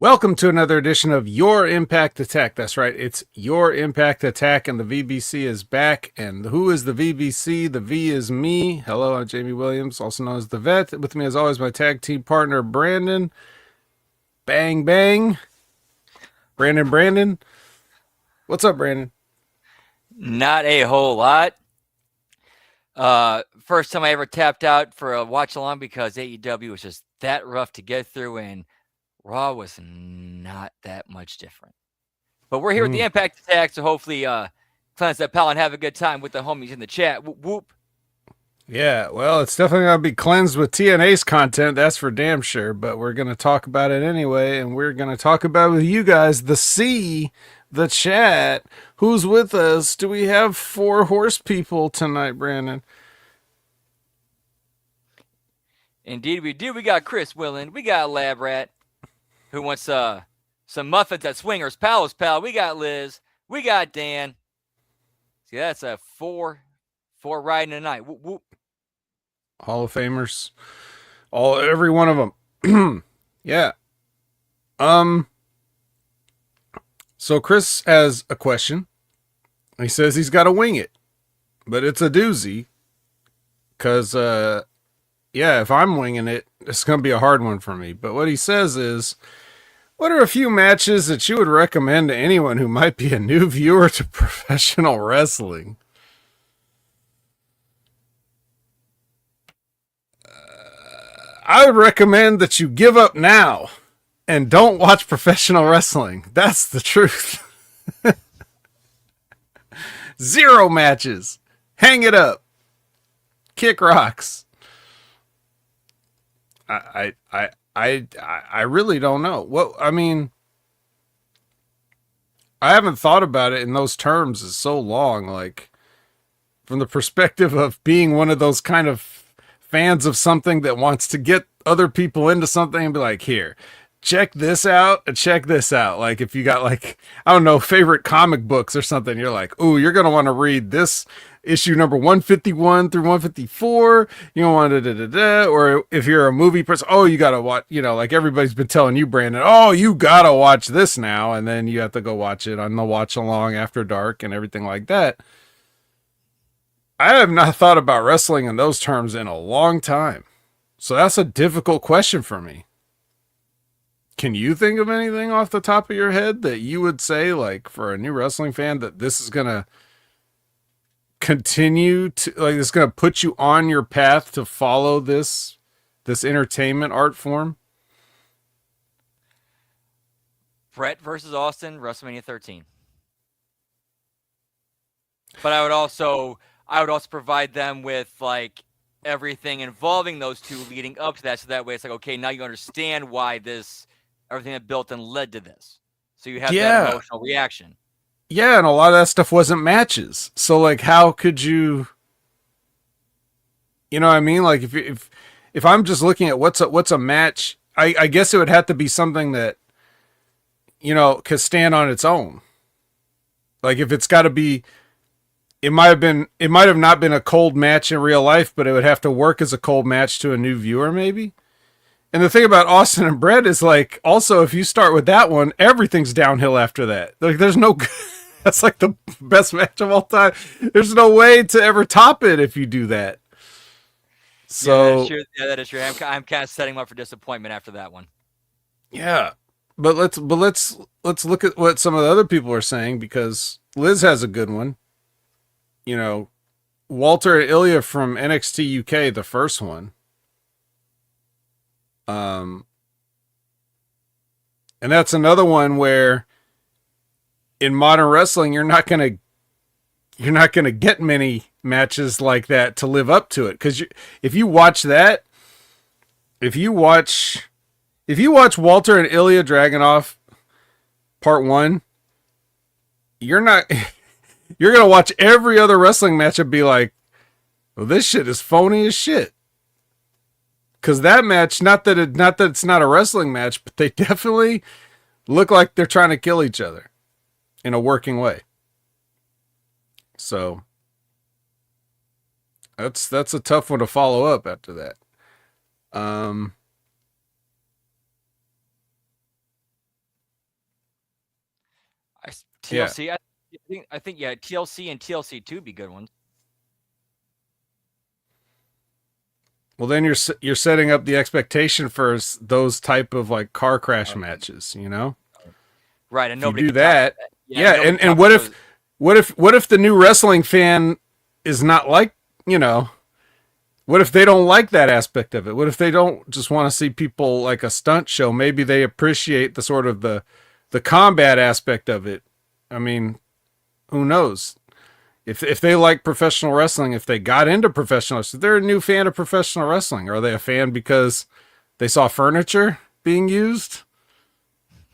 Welcome to another edition of Your Impact Attack. That's right, it's Your Impact Attack, and the VBC is back. And who is the VBC? The V is me. Hello, I'm Jamie Williams, also known as the Vet. With me, as always, my tag team partner, Brandon. Bang, bang. Brandon. What's up, Brandon? Not a whole lot. First time I ever tapped out for a watch along because AEW was just that rough to get through, and Raw was not that much different. But we're here with the Impact Attack, so hopefully cleanse that palate and have a good time with the homies in the chat. Whoop, whoop. Yeah, well, it's definitely going to be cleansed with TNA's content, that's for damn sure, but we're going to talk about it anyway, and we're going to talk about it with you guys, the chat. Who's with us? Do we have 4 horse people tonight, Brandon? Indeed we do. We got Chris Willen. We got Lab Rat, who wants some muffins at Swingers Palace, pal. We got Liz. We got Dan. See, that's a 4 riding tonight. Whoop, whoop. Hall of Famers, every one of them. Yeah. So Chris has a question. He says he's got to wing it, but it's a doozy. Cause if I'm winging it, it's gonna be a hard one for me. But what he says is, what are a few matches that you would recommend to anyone who might be a new viewer to professional wrestling? I would recommend that you give up now and don't watch professional wrestling. That's the truth. 0 matches. Hang it up. Kick rocks. I really don't know. I haven't thought about it in those terms in so long. Like, from the perspective of being one of those kind of fans of something that wants to get other people into something and be like, here, check this out and check this out. Like, if you got, like, I don't know, favorite comic books or something, you're like, ooh, you're going to want to read this issue number 151 through 154. You don't want to or if you're a movie person, oh, you got to watch, like everybody's been telling you, Brandon, oh, you got to watch this now. And then you have to go watch it on the watch along after dark and everything like that. I have not thought about wrestling in those terms in a long time. So that's a difficult question for me. Can you think of anything off the top of your head that you would say, like, for a new wrestling fan, that this is going to continue to, like, this is going to put you on your path to follow this entertainment art form? Brett versus Austin, WrestleMania 13. But I would also provide them with, like, everything involving those two leading up to that. So that way it's like, okay, now you understand why everything that built and led to this. So you have that emotional reaction. Yeah, and a lot of that stuff wasn't matches. So, like, how could you, you know what I mean? Like, if I'm just looking at what's a match, I guess it would have to be something that, could stand on its own. Like, if it's got to be, it might have not been a cold match in real life, but it would have to work as a cold match to a new viewer, maybe. And the thing about Austin and Brett is, like, also, if you start with that one, everything's downhill after that. Like, there's no, that's like the best match of all time. There's no way to ever top it if you do that. So yeah, that is true. I'm kind of setting them up for disappointment after that one. Yeah, but let's look at what some of the other people are saying, because Liz has a good one. Walter and Ilya from NXT UK, the first one. And that's another one where in modern wrestling, you're not going to get many matches like that to live up to it. Cause if you watch Walter and Ilya Dragunov part 1, you're going to watch every other wrestling match and be like, well, this shit is phony as shit. Because that match, not that it's not a wrestling match, but they definitely look like they're trying to kill each other in a working way. So that's a tough one to follow up after that. Yeah. TLC. I think yeah, TLC and TLC 2 be good ones. Well, then you're setting up the expectation for those type of like car crash Oh, matches, you know? right, and If you nobody do can top that, that. Yeah, yeah, nobody and tops those. what if the new wrestling fan is not like, you know, what if they don't like that aspect of it? What if they don't just want to see people like a stunt show? Maybe they appreciate the sort of the combat aspect of it. I mean, who knows? If they like professional wrestling, if they got into professional wrestling, they're a new fan of professional wrestling. Are they a fan because they saw furniture being used?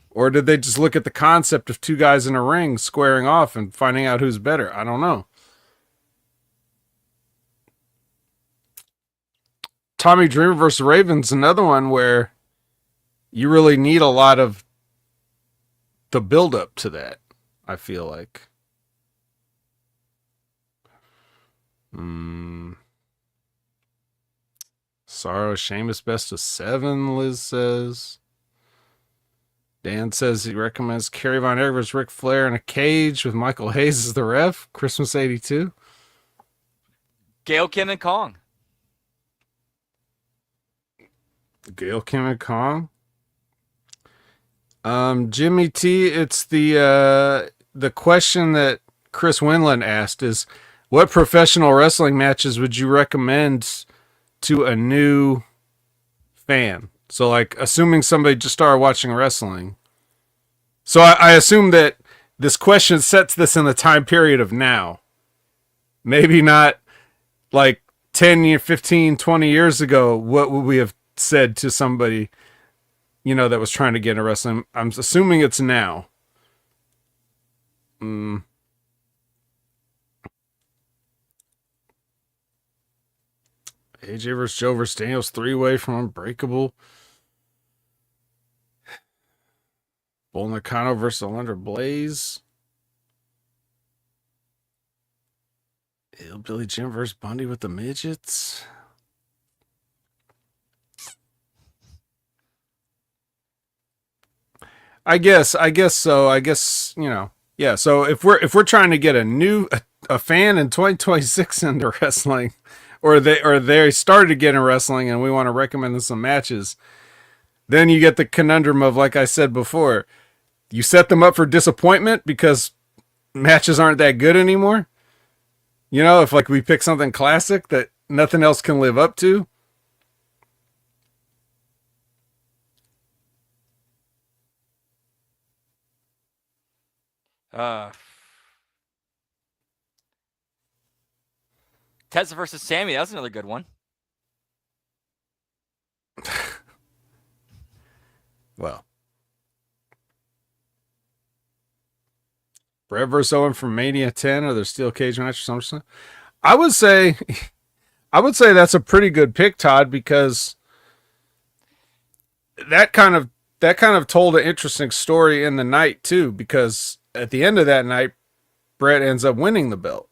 Or did they just look at the concept of two guys in a ring squaring off and finding out who's better? I don't know. Tommy Dreamer versus Raven's another one where you really need a lot of the build up to that, I feel like. Sorrow, Sheamus best of 7, Liz says. Dan says he recommends Kerry Von Erich versus Ric Flair in a cage with Michael Hayes as the ref. Christmas 82. Gail, Kim, and Kong. Gail, Kim, and Kong. Jimmy T, it's the question that Chris Winland asked is, what professional wrestling matches would you recommend to a new fan? So, like, assuming somebody just started watching wrestling. So, I assume that this question sets this in the time period of now. Maybe not like 10, 15, 20 years ago. What would we have said to somebody, you know, that was trying to get into wrestling? I'm assuming it's now. AJ versus Joe versus Daniels 3-way from Unbreakable. Bull Nakano versus Alundra Blaze. Hillbilly Jim versus Bundy with the midgets. I guess so. I guess, you know, yeah. So if we're trying to get a fan in 2026 into wrestling, or they started getting wrestling, and we want to recommend them some matches, then you get the conundrum of, like I said before, you set them up for disappointment because matches aren't that good anymore. You know, if like we pick something classic that nothing else can live up to. Tessa versus Sammy. That was another good one. Well, Brett versus Owen from Mania 10 or their steel cage match or something. I would say that's a pretty good pick, Todd, because that kind of told an interesting story in the night too, because at the end of that night, Brett ends up winning the belt.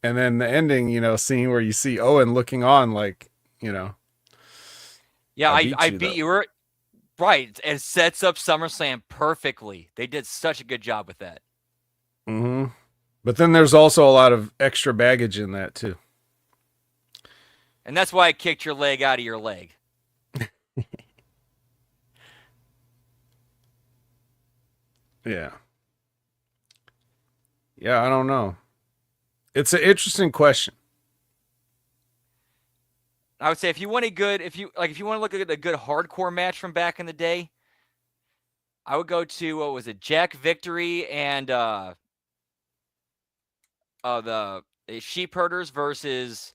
And then the ending, you know, scene where you see Owen looking on like, you know. Yeah, I beat you. Right. It sets up SummerSlam perfectly. They did such a good job with that. Mm-hmm. But then there's also a lot of extra baggage in that too. And that's why I kicked your leg out of your leg. Yeah. Yeah, I don't know. It's an interesting question. I would say if you want if you want to look at a good hardcore match from back in the day, I would go to, what was it, Jack Victory and the Sheep Herders versus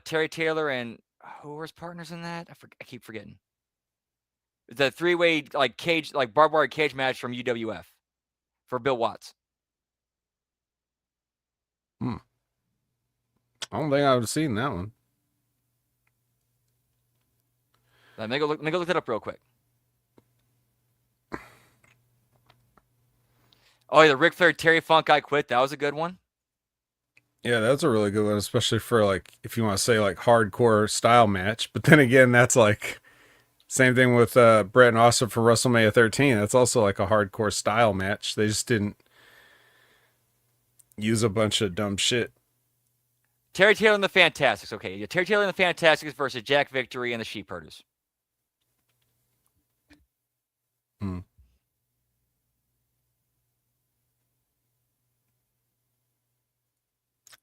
Terry Taylor and who was partners in that? I keep forgetting. The 3-way like cage, like barbed wire cage match from UWF for Bill Watts. I don't think I've seen that one. Let me go look that up real quick. Oh, yeah, the Ric Flair Terry Funk I Quit. That was a good one. Yeah, that's a really good one, especially for like if you want to say like hardcore style match. But then again, that's like Same thing with Brett and Austin for WrestleMania 13. That's also like a hardcore style match. They just didn't use a bunch of dumb shit. Terry Taylor and the Fantastics. Okay, Terry Taylor and the Fantastics versus Jack Victory and the Sheepherders. Hmm.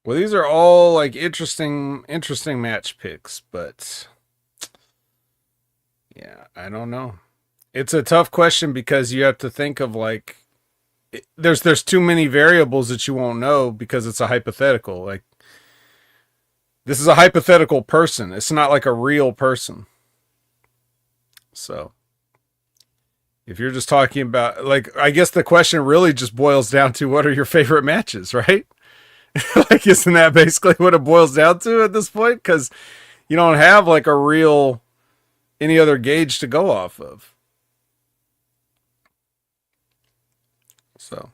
Well, these are all like interesting match picks, but yeah, I don't know. It's a tough question because you have to think of like there's too many variables that you won't know because it's a hypothetical. Like this is a hypothetical person. It's not like a real person. So, if you're just talking about like I guess the question really just boils down to what are your favorite matches, right? Like isn't that basically what it boils down to at this point cuz you don't have like a real any other gauge to go off of. So,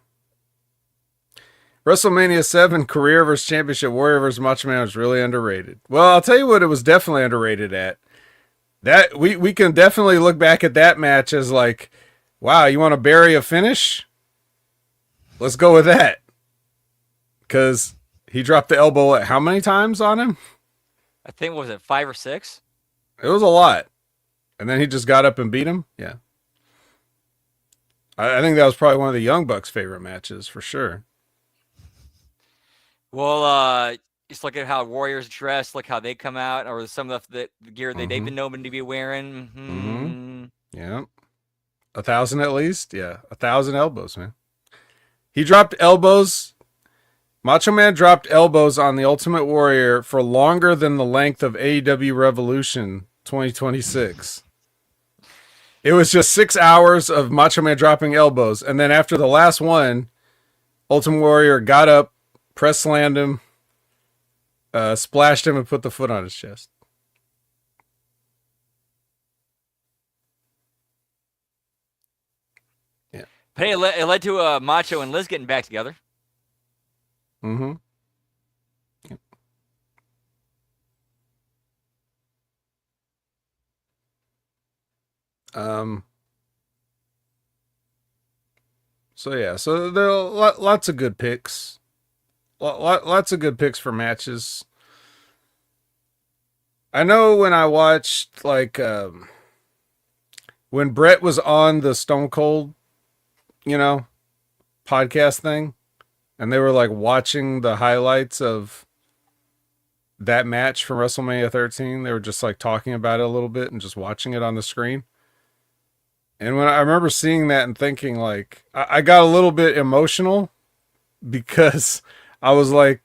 WrestleMania 7 career versus championship Warrior versus Macho Man was really underrated. Well, I'll tell you what it was definitely underrated at. That we can definitely look back at that match as like, wow, you want to bury a finish? Let's go with that. Cuz he dropped the elbow at how many times on him? I think what was it 5 or 6? It was a lot. And then he just got up and beat him. Yeah. I think that was probably one of the Young Bucks' favorite matches for sure. Well, just look at how Warriors dress, look how they come out, or some of the gear that they've been known to be wearing. Mm-hmm. Yeah. 1,000 at least? Yeah. 1,000 elbows, man. He dropped elbows. Macho Man dropped elbows on the Ultimate Warrior for longer than the length of AEW Revolution 2026. It was just 6 hours of Macho Man dropping elbows. And then after the last one, Ultimate Warrior got up, press slammed him, splashed him, and put the foot on his chest. Yeah. But hey, it led to Macho and Liz getting back together. Mm-hmm. Yep. So yeah, so there are lots of good picks. Lots of good picks for matches. I know when I watched like when Brett was on the Stone Cold, you know, podcast thing, and they were like watching the highlights of that match from WrestleMania 13. They were just like talking about it a little bit and just watching it on the screen. And when I remember seeing that and thinking like I got a little bit emotional because I was like,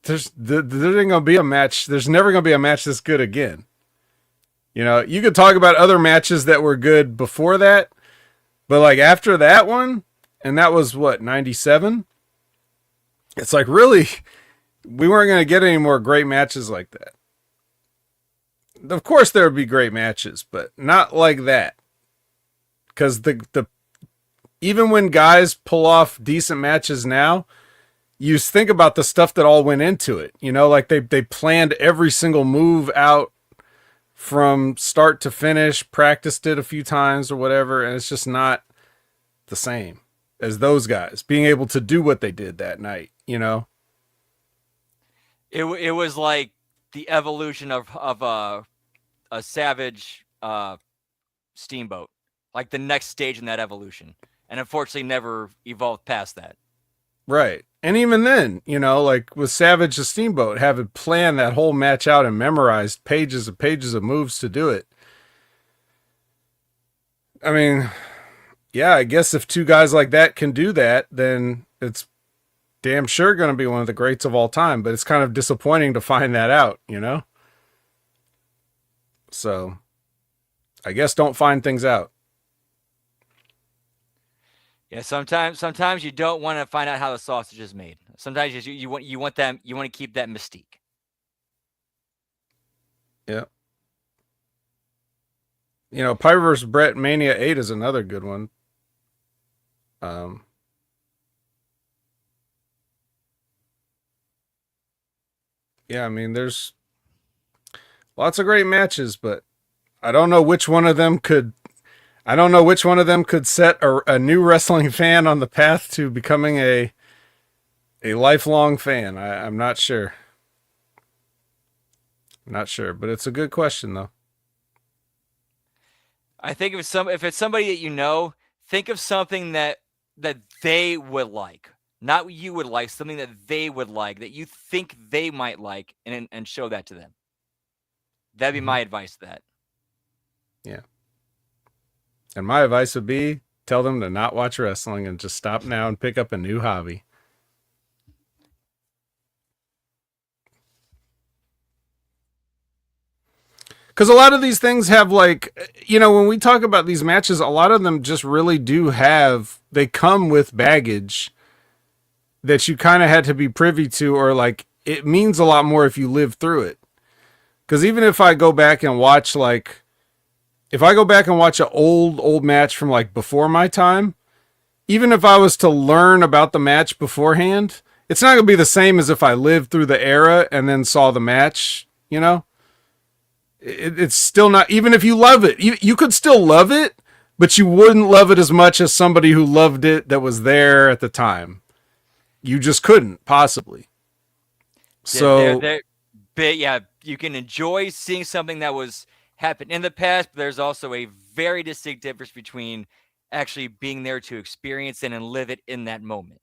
there ain't gonna be a match. There's never gonna be a match this good again. You know, you could talk about other matches that were good before that, but like after that one, and that was what 97. It's like really, we weren't gonna get any more great matches like that. Of course, there would be great matches, but not like that. Because the even when guys pull off decent matches now, you think about the stuff that all went into it. You know, like they planned every single move out from start to finish, practiced it a few times or whatever, and it's just not the same as those guys being able to do what they did that night. You know, it was like the evolution of a Savage Steamboat, like the next stage in that evolution, and unfortunately never evolved past that. Right. And even then, you know, like with Savage the Steamboat, having planned that whole match out and memorized pages and pages of moves to do it. I mean, yeah, I guess if two guys like that can do that, then it's damn sure going to be one of the greats of all time. But it's kind of disappointing to find that out, you know? So I guess don't find things out. Yeah, sometimes you don't want to find out how the sausage is made. Sometimes you want to keep that mystique. Yeah. You know, Piper vs. Brett Mania 8 is another good one. Yeah, I mean, there's lots of great matches, but I don't know which one of them could. I don't know which one of them could set a new wrestling fan on the path to becoming a lifelong fan. I'm not sure. Not sure, but it's a good question though. I think if it's somebody that you know, think of something that they would like, not what you would like, something that they would like, that you think they might like, and show that to them. That'd be my advice to that. Yeah. And my advice would be tell them to not watch wrestling and just stop now and pick up a new hobby. Because a lot of these things have, like, you know, when we talk about these matches, a lot of them just really do have, they come with baggage that you kind of had to be privy to, or like it means a lot more if you live through it. Because even if I go back and watch, like, if I go back and watch an old match from like before my time, even if I was to learn about the match beforehand, it's not going to be the same as if I lived through the era and then saw the match, you know? It's still not, even if you love it, you could still love it, but you wouldn't love it as much as somebody who loved it that was there at the time. You just couldn't possibly. So yeah, you can enjoy seeing something that was happened in the past, but there's also a very distinct difference between actually being there to experience it and live it in that moment.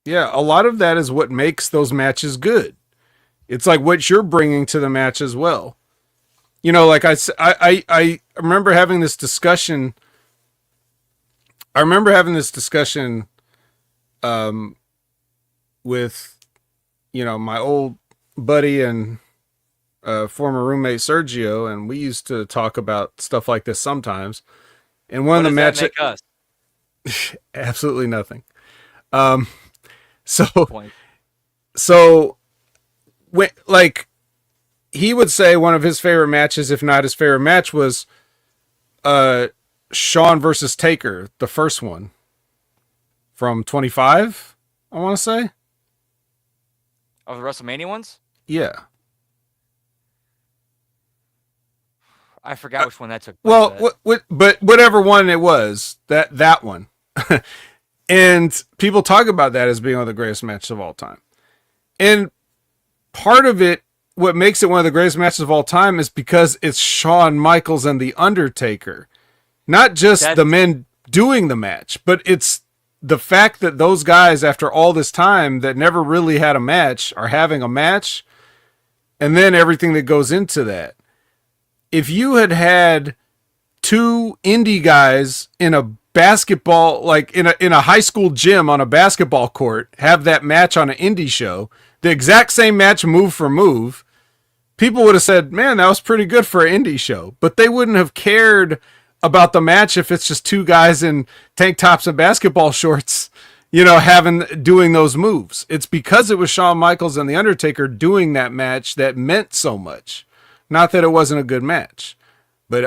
Yeah, a lot of that is what makes those matches good. It's like what you're bringing to the match as well. You know, like I remember having this discussion. I remember having this discussion with, you know, my old buddy and former roommate Sergio, and we used to talk about stuff like this sometimes. And one of the matches, absolutely nothing. So when, like, he would say one of his favorite matches, if not his favorite match, was Shawn versus Taker, the first one from 25, I want to say. Of the WrestleMania ones? Yeah. I forgot which one that took place. Well, but whatever one it was, that one. And people talk about that as being one of the greatest matches of all time. And part of it, what makes it one of the greatest matches of all time, is because it's Shawn Michaels and The Undertaker. Not just the men doing the match, but it's the fact that those guys, after all this time that never really had a match, are having a match, and then everything that goes into that. If you had two indie guys in a basketball, like in a high school gym on a basketball court, have that match on an indie show, the exact same match move for move, people would have said, man, that was pretty good for an indie show. But they wouldn't have cared about the match if it's just two guys in tank tops and basketball shorts, you know, doing those moves. It's because it was Shawn Michaels and The Undertaker doing that match that meant so much. Not that it wasn't a good match, but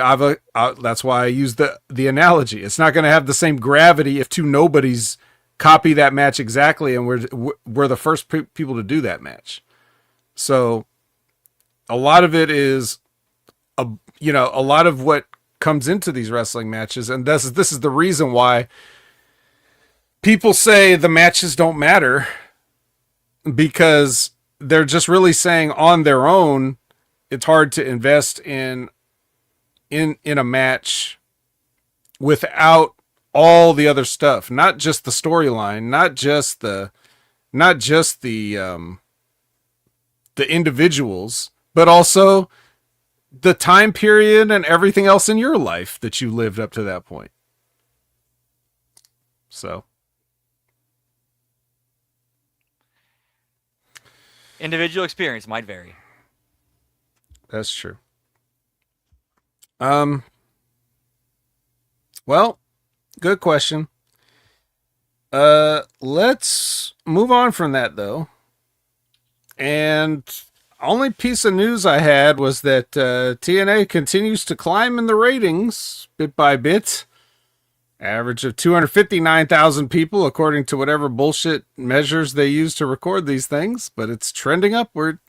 that's why I use the analogy. It's not going to have the same gravity if two nobodies copy that match exactly, and we're the first people to do that match. So a lot of it is, a lot of what comes into these wrestling matches, and this is the reason why people say the matches don't matter, because they're just really saying on their own, it's hard to invest in a match without all the other stuff, not just the storyline, not just the individuals, but also the time period and everything else in your life that you lived up to that point. So individual experience might vary. That's true. Well, good question. Let's move on from that though. And only piece of news I had was that TNA continues to climb in the ratings bit by bit. Average of 259,000 people, according to whatever bullshit measures they use to record these things, but it's trending upward.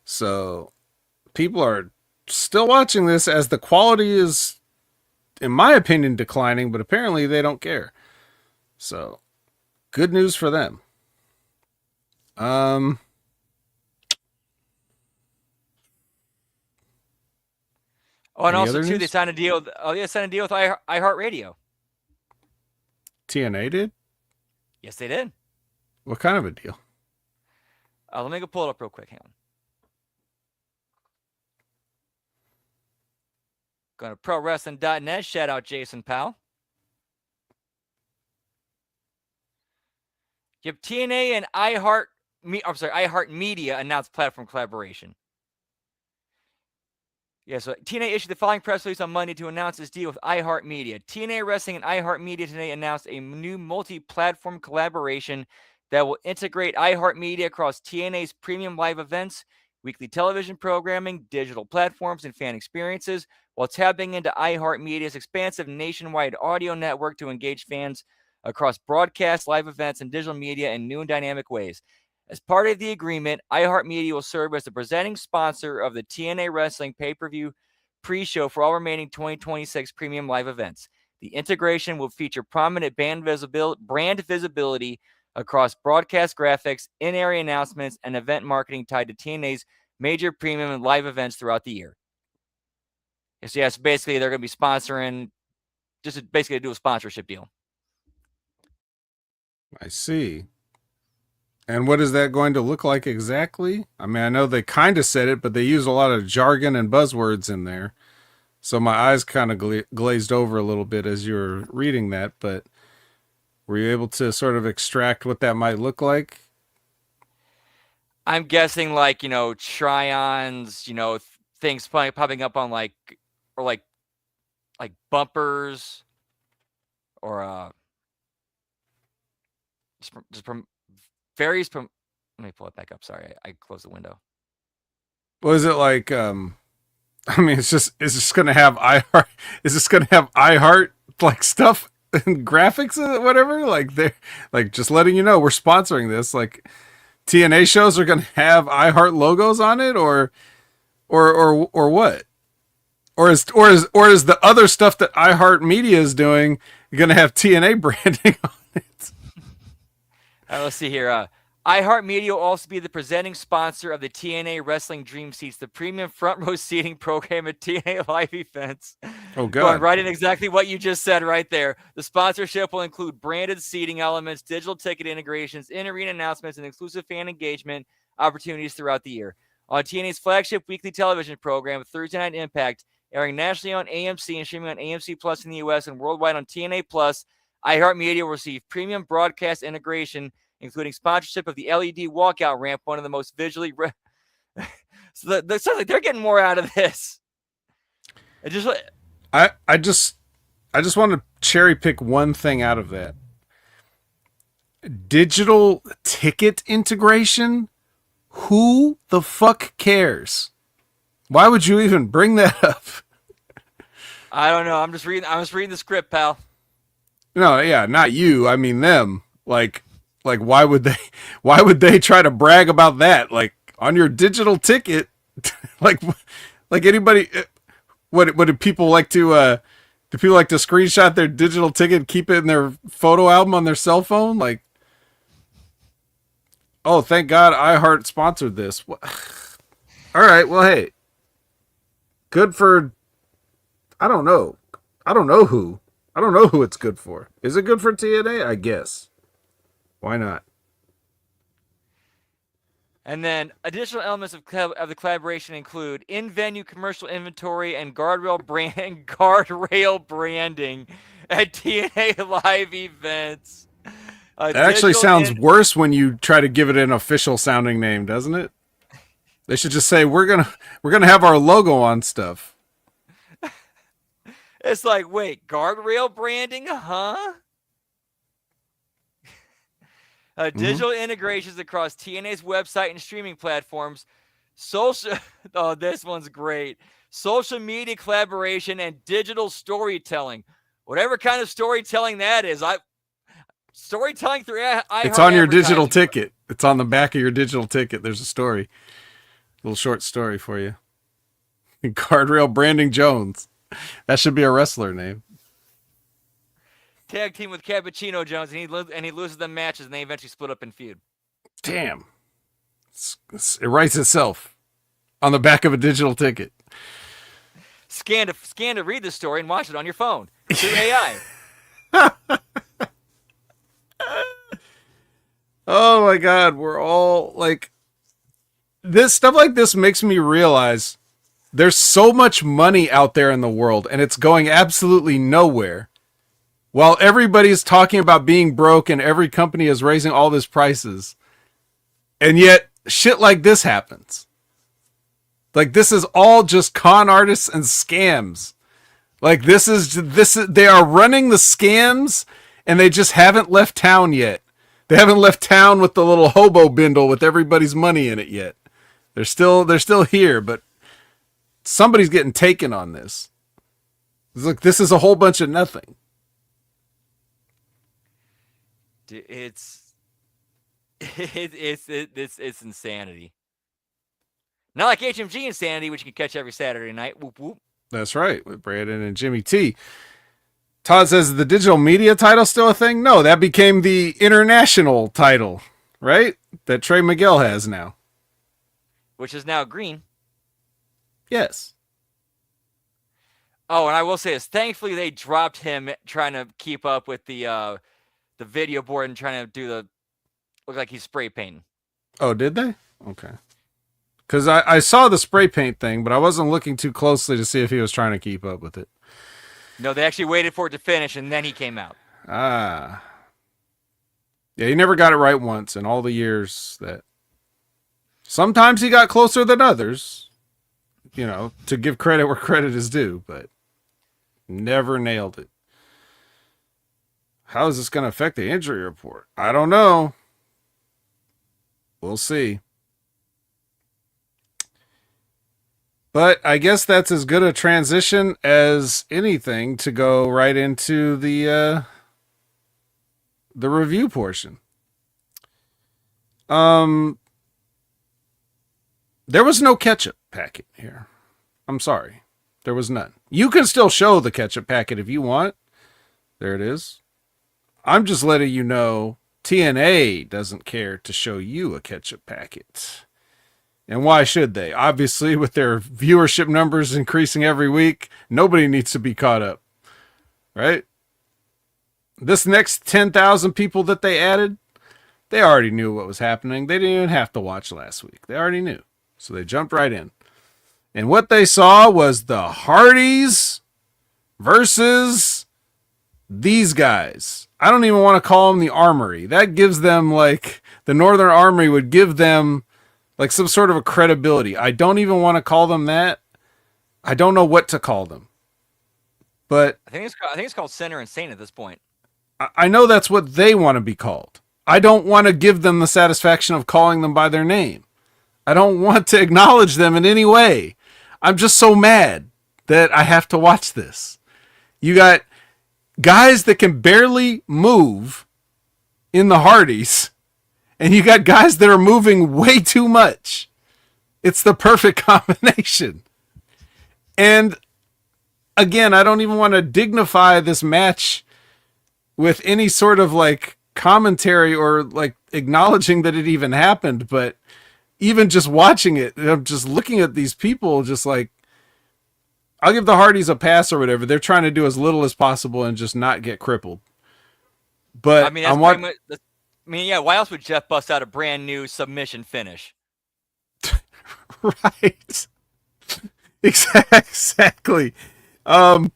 So people are still watching this as the quality is, in my opinion, declining, but apparently they don't care. So, good news for them. Um, Oh, and any also other too, they news? signed a deal. They signed a deal with iHeartRadio. TNA did? Yes, they did. What kind of a deal? Let me go pull it up real quick. Hang on. Going to ProWrestling.net. Shout out Jason Powell. You have TNA and iHeart Media announced platform collaboration. Yeah, so TNA issued the following press release on Monday to announce its deal with iHeartMedia. TNA Wrestling and iHeartMedia today announced a new multi-platform collaboration that will integrate iHeartMedia across TNA's premium live events, weekly television programming, digital platforms, and fan experiences, while tapping into iHeartMedia's expansive nationwide audio network to engage fans across broadcast, live events, and digital media in new and dynamic ways. As part of the agreement, iHeartMedia will serve as the presenting sponsor of the TNA Wrestling pay-per-view pre-show for all remaining 2026 premium live events. The integration will feature prominent brand visibility across broadcast graphics, in-area announcements, and event marketing tied to TNA's major premium and live events throughout the year. So yes, basically they're going to be sponsoring, just basically do a sponsorship deal. I see. And what is that going to look like exactly? I mean, I know they kind of said it, but they use a lot of jargon and buzzwords in there. So my eyes kind of glazed over a little bit as you were reading that, but were you able to sort of extract what that might look like? I'm guessing like, try-ons, things popping up on or like bumpers or just from various let me pull it back up. Sorry, I closed the window. Was it like I mean it's just gonna have iHeart is this gonna have iHeart like stuff and graphics and whatever? Like they're like just letting you know we're sponsoring this. Like TNA shows are gonna have iHeart logos on it or what? Or is the other stuff that iHeart Media is doing going to have TNA branding on it? All right, let's see here. iHeartMedia will also be the presenting sponsor of the TNA Wrestling Dream Seats, the premium front row seating program at TNA live events. Oh, God. Going right in exactly what you just said right there. The sponsorship will include branded seating elements, digital ticket integrations, in-arena announcements, and exclusive fan engagement opportunities throughout the year. On TNA's flagship weekly television program, Thursday Night Impact, airing nationally on AMC and streaming on AMC Plus in the U.S. and worldwide on TNA Plus, iHeartMedia will receive premium broadcast integration, including sponsorship of the LED walkout ramp, one of the most visually. So sounds like they're getting more out of this. I just want to cherry pick one thing out of that. Digital ticket integration? Who the fuck cares? Why would you even bring that up? I don't know. I'm just reading the script, pal. No, yeah, not you. I mean them. Like why would they try to brag about that? Like on your digital ticket, like anybody what do people like to do people like to screenshot their digital ticket, keep it in their photo album on their cell phone? Like, oh, thank God iHeart sponsored this. All right, well, hey, good for, I don't know who. I don't know who it's good for. Is it good for TNA? I guess. Why not? And then additional elements of the collaboration include in-venue commercial inventory and guardrail branding at TNA live events. That actually sounds worse when you try to give it an official sounding name, doesn't it? They should just say we're gonna have our logo on stuff. It's like, wait, guardrail branding, huh? Digital integrations across TNA's website and streaming platforms. Social, oh, this one's great. Social media collaboration and digital storytelling. Whatever kind of storytelling that is, storytelling through It's on your digital ticket. It's on the back of your digital ticket. There's a story, a little short story for you. Guardrail Branding Jones. That should be a wrestler name. Tag team with Cappuccino Jones, and he loses the matches, and they eventually split up and feud. Damn. It writes itself on the back of a digital ticket. Scan to read the story and watch it on your phone through AI. Oh my God, we're all like, this stuff like this makes me realize there's so much money out there in the world and it's going absolutely nowhere. While everybody's talking about being broke and every company is raising all these prices. And yet shit like this happens. Like, this is all just con artists and scams. Like, this is they are running the scams and they just haven't left town yet. They haven't left town with the little hobo bindle with everybody's money in it yet. They're still here, but somebody's getting taken on this. Look, this is a whole bunch of nothing. It's insanity. Not like HMG insanity, which you can catch every Saturday night. Whoop whoop. That's right, with Brandon and Jimmy T. Todd says, the digital media title still a thing? No, that became the international title, right? That Trey Miguel has now. Which is now green. Yes. Oh, and I will say this. Thankfully, they dropped him trying to keep up with the video board and trying to do look like he's spray painting. Oh, did they? Okay. Because I saw the spray paint thing, but I wasn't looking too closely to see if he was trying to keep up with it. No, they actually waited for it to finish, and then he came out. Ah. Yeah, he never got it right once in all the years that... Sometimes he got closer than others, to give credit where credit is due, but never nailed it. How is this going to affect the injury report? I don't know. We'll see. But I guess that's as good a transition as anything to go right into the review portion. There was no ketchup packet here. I'm sorry. There was none. You can still show the ketchup packet if you want. There it is. I'm just letting you know TNA doesn't care to show you a ketchup packet. And why should they? Obviously, with their viewership numbers increasing every week, nobody needs to be caught up. Right? This next 10,000 people that they added, they already knew what was happening. They didn't even have to watch last week. They already knew. So they jumped right in. And what they saw was the Hardys versus these guys. I don't even want to call them the Armory. That gives them, like, the Northern Armory would give them like some sort of a credibility. I don't even want to call them that. I don't know what to call them. But I think it's called Center and Saint at this point. I know that's what they want to be called. I don't want to give them the satisfaction of calling them by their name. I don't want to acknowledge them in any way. I'm just so mad that I have to watch this. You got guys that can barely move in the Hardys, and you got guys that are moving way too much. It's the perfect combination. And again, I don't even want to dignify this match with any sort of like commentary or like acknowledging that it even happened, but even just watching it, I'm just looking at these people just like, I'll give the Hardys a pass or whatever. They're trying to do as little as possible and just not get crippled. But I mean, yeah, why else would Jeff bust out a brand new submission finish? Right. Exactly. And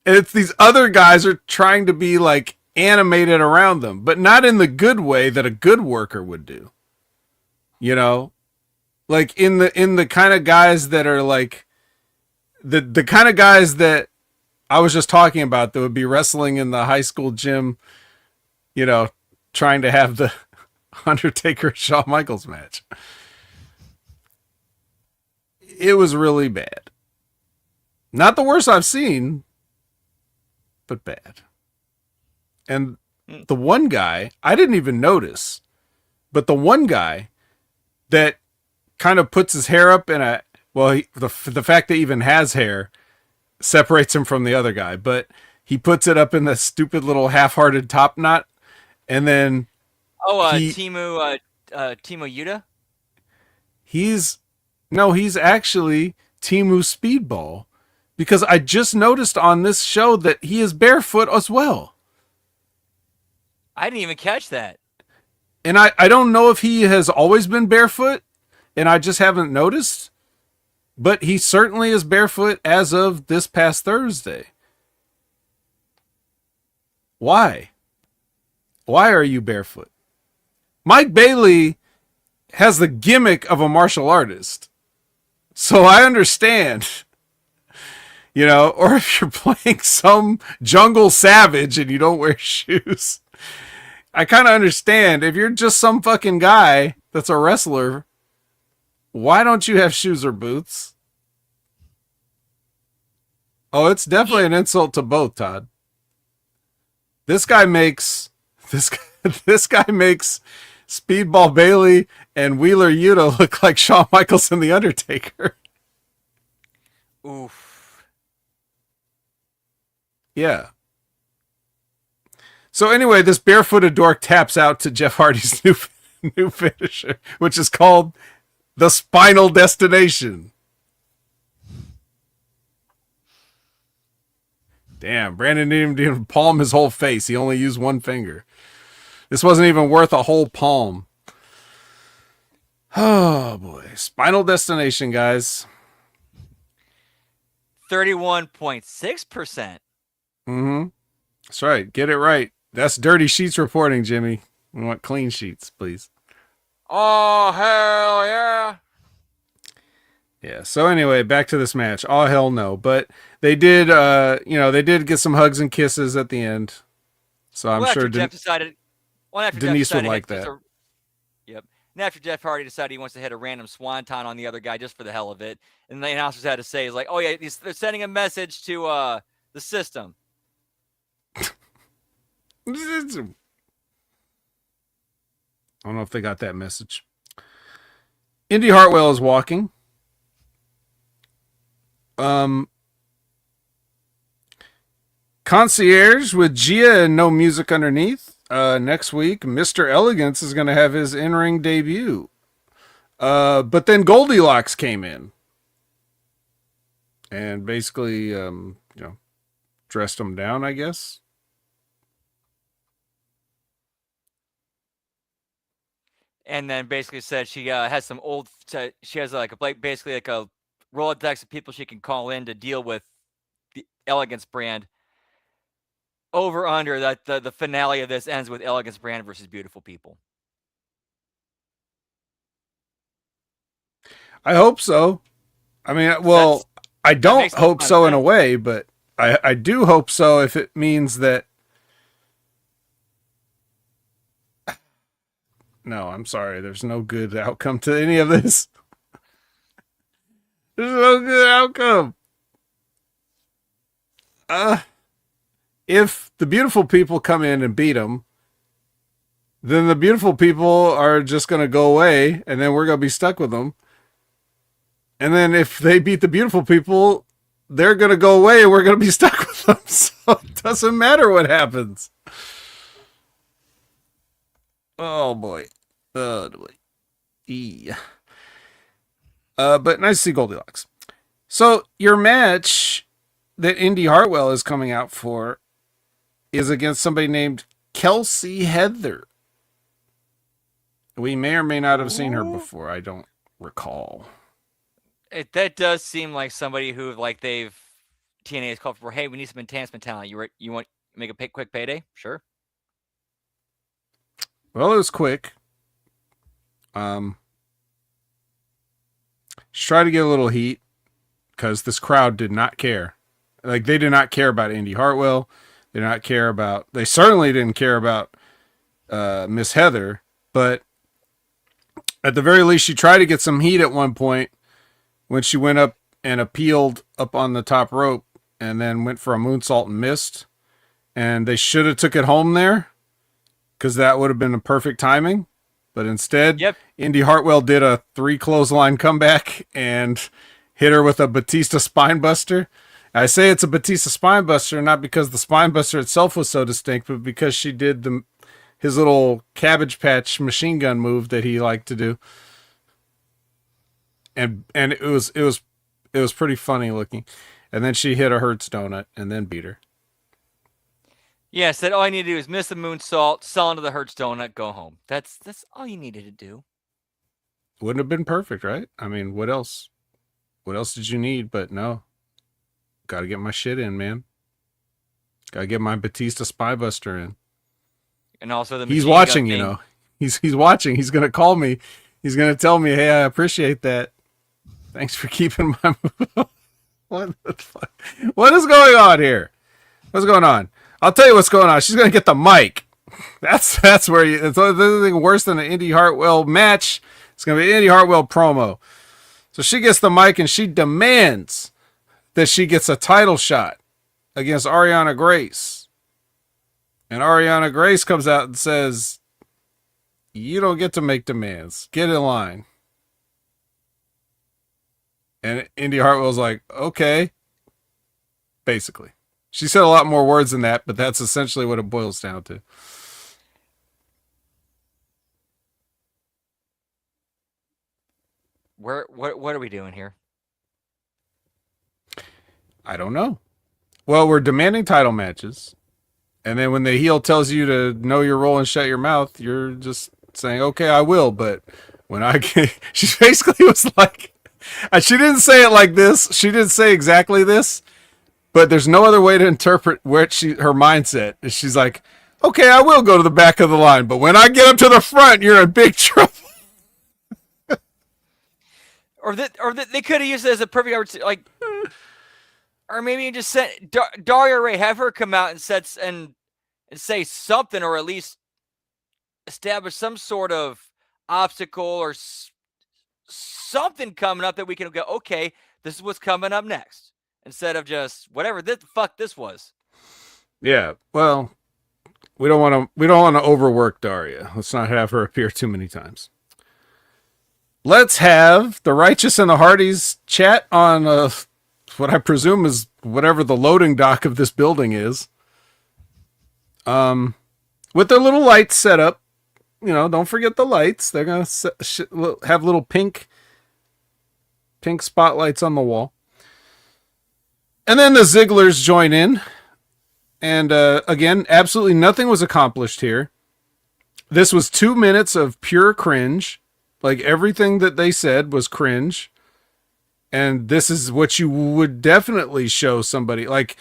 it's these other guys are trying to be like animated around them, but not in the good way that a good worker would do. Like in the kind of guys that are like the kind of guys that I was just talking about that would be wrestling in the high school gym, trying to have the Undertaker Shawn Michaels match. It was really bad. Not the worst I've seen, but bad. And the one guy, I didn't even notice, but the one guy that kind of puts his hair up in a Well, the fact that he even has hair separates him from the other guy, but he puts it up in the stupid little half-hearted top knot, and then Oh, he Timo Yuta. he's no, he's actually Timu Speedball, because I just noticed on this show that he is barefoot as well. I didn't even catch that. And I don't know if he has always been barefoot and I just haven't noticed, but he certainly is barefoot as of this past Thursday. Why? Why are you barefoot? Mike Bailey has the gimmick of a martial artist. So I understand, or if you're playing some jungle savage and you don't wear shoes, I kind of understand. If you're just some fucking guy that's a wrestler, why don't you have shoes or boots? Oh, it's definitely an insult to both, Todd. This guy makes Speedball Bailey and Wheeler Yuta look like Shawn Michaels and The Undertaker. Oof. Yeah. So anyway, this barefooted dork taps out to Jeff Hardy's new finisher, which is called the Spinal Destination. Damn, Brandon didn't even palm his whole face. He only used one finger. This wasn't even worth a whole palm. Oh, boy. Spinal Destination, guys. 31.6%. Mm-hmm. That's right. Get it right. That's Dirty Sheets reporting, Jimmy. We want clean sheets, please. Oh, hell yeah. Yeah, so anyway, back to this match. Oh, hell no. But they did, they did get some hugs and kisses at the end. So I'm sure Jeff decided... Denise would like that. Yep. And after Jeff Hardy decided he wants to hit a random swanton on the other guy just for the hell of it, and the announcers had to say, like, oh, yeah, they're sending a message to the system. I don't know if they got that message. Indy Hartwell is walking. Concierge with Gia and no music underneath. Next week, Mr. Elegance is going to have his in-ring debut. But then Goldilocks came in and basically, dressed him down, I guess. And then basically said she has some old. She has basically a Rolodex of people she can call in to deal with the Elegance brand. Over under that the finale of this ends with Elegance brand versus Beautiful People. I hope so. I mean, well, I don't hope so in a way, but I do hope so if it means that. No, I'm sorry. There's no good outcome to any of this. There's no good outcome. If the Beautiful People come in and beat them, then the Beautiful People are just going to go away, and then we're going to be stuck with them. And then if they beat the Beautiful People, they're going to go away, and we're going to be stuck with them. So it doesn't matter what happens. Oh, boy. Oh, boy. Yeah. But nice to see Goldilocks. So your match that Indy Hartwell is coming out for is against somebody named Kelsey Heather. We may or may not have seen her before. I don't recall. That does seem like somebody who TNA has called for. Hey, we need some enhancement talent. You want to make a quick payday? Sure. Well, it was quick. She tried to get a little heat because this crowd did not care. Like, they did not care about Indy Hartwell. They certainly didn't care about Miss Heather, but at the very least, she tried to get some heat at one point when she went up and appealed up on the top rope and then went for a moonsault and missed. And they should have took it home there because that would have been a perfect timing. But instead, Indy Hartwell did a 3 clothesline comeback and hit her with a Batista spinebuster. I say it's a Batista spinebuster not because the spinebuster itself was so distinct, but because she did his little Cabbage Patch machine gun move that he liked to do, and it was pretty funny looking. And then she hit a Hertz donut and then beat her. Yeah, said all I need to do is miss the moonsault, sell into the Hertz donut, go home. That's all you needed to do. Wouldn't have been perfect, right? I mean, what else? What else did you need? But no. Got to get my shit in, man. Got to get my Batista Spybuster in. And also he's watching, you know. He's watching. He's gonna call me. He's gonna tell me, "Hey, I appreciate that. Thanks for keeping my." What the fuck? What is going on here? What's going on? I'll tell you what's going on. She's gonna get the mic. That's where you. It's anything worse than an Indy Hartwell match. It's gonna be an Indy Hartwell promo. So she gets the mic and she demands that she gets a title shot against Ariana Grace. And Ariana Grace comes out and says, "You don't get to make demands. Get in line." And Indy Hartwell's like, "Okay." Basically. She said a lot more words than that, but that's essentially what it boils down to. What are we doing here? I don't know. Well, we're demanding title matches. And then when the heel tells you to know your role and shut your mouth, you're just saying, "Okay, I will." But when she basically was like, she didn't say it like this. She didn't say exactly this, but there's no other way to interpret her mindset. She's like, "Okay, I will go to the back of the line, but when I get up to the front, you're in big trouble." Or they could have used it as a perfect opportunity, like, or maybe just sent Daria Ray, have her come out and say something, or at least establish some sort of obstacle or something coming up that we can go, okay, this is what's coming up next, instead of just whatever the fuck this was. Yeah, well, we don't want to overwork Daria. Let's not have her appear too many times. Let's have the Righteous and the Hardys chat on what I presume is whatever the loading dock of this building is. With their little lights set up. You know, don't forget the lights. They're going to have little pink spotlights on the wall. And then the Zigglers join in. And again, absolutely nothing was accomplished here. This was 2 minutes of pure cringe. Like, everything that they said was cringe. And this is what you would definitely show somebody. Like,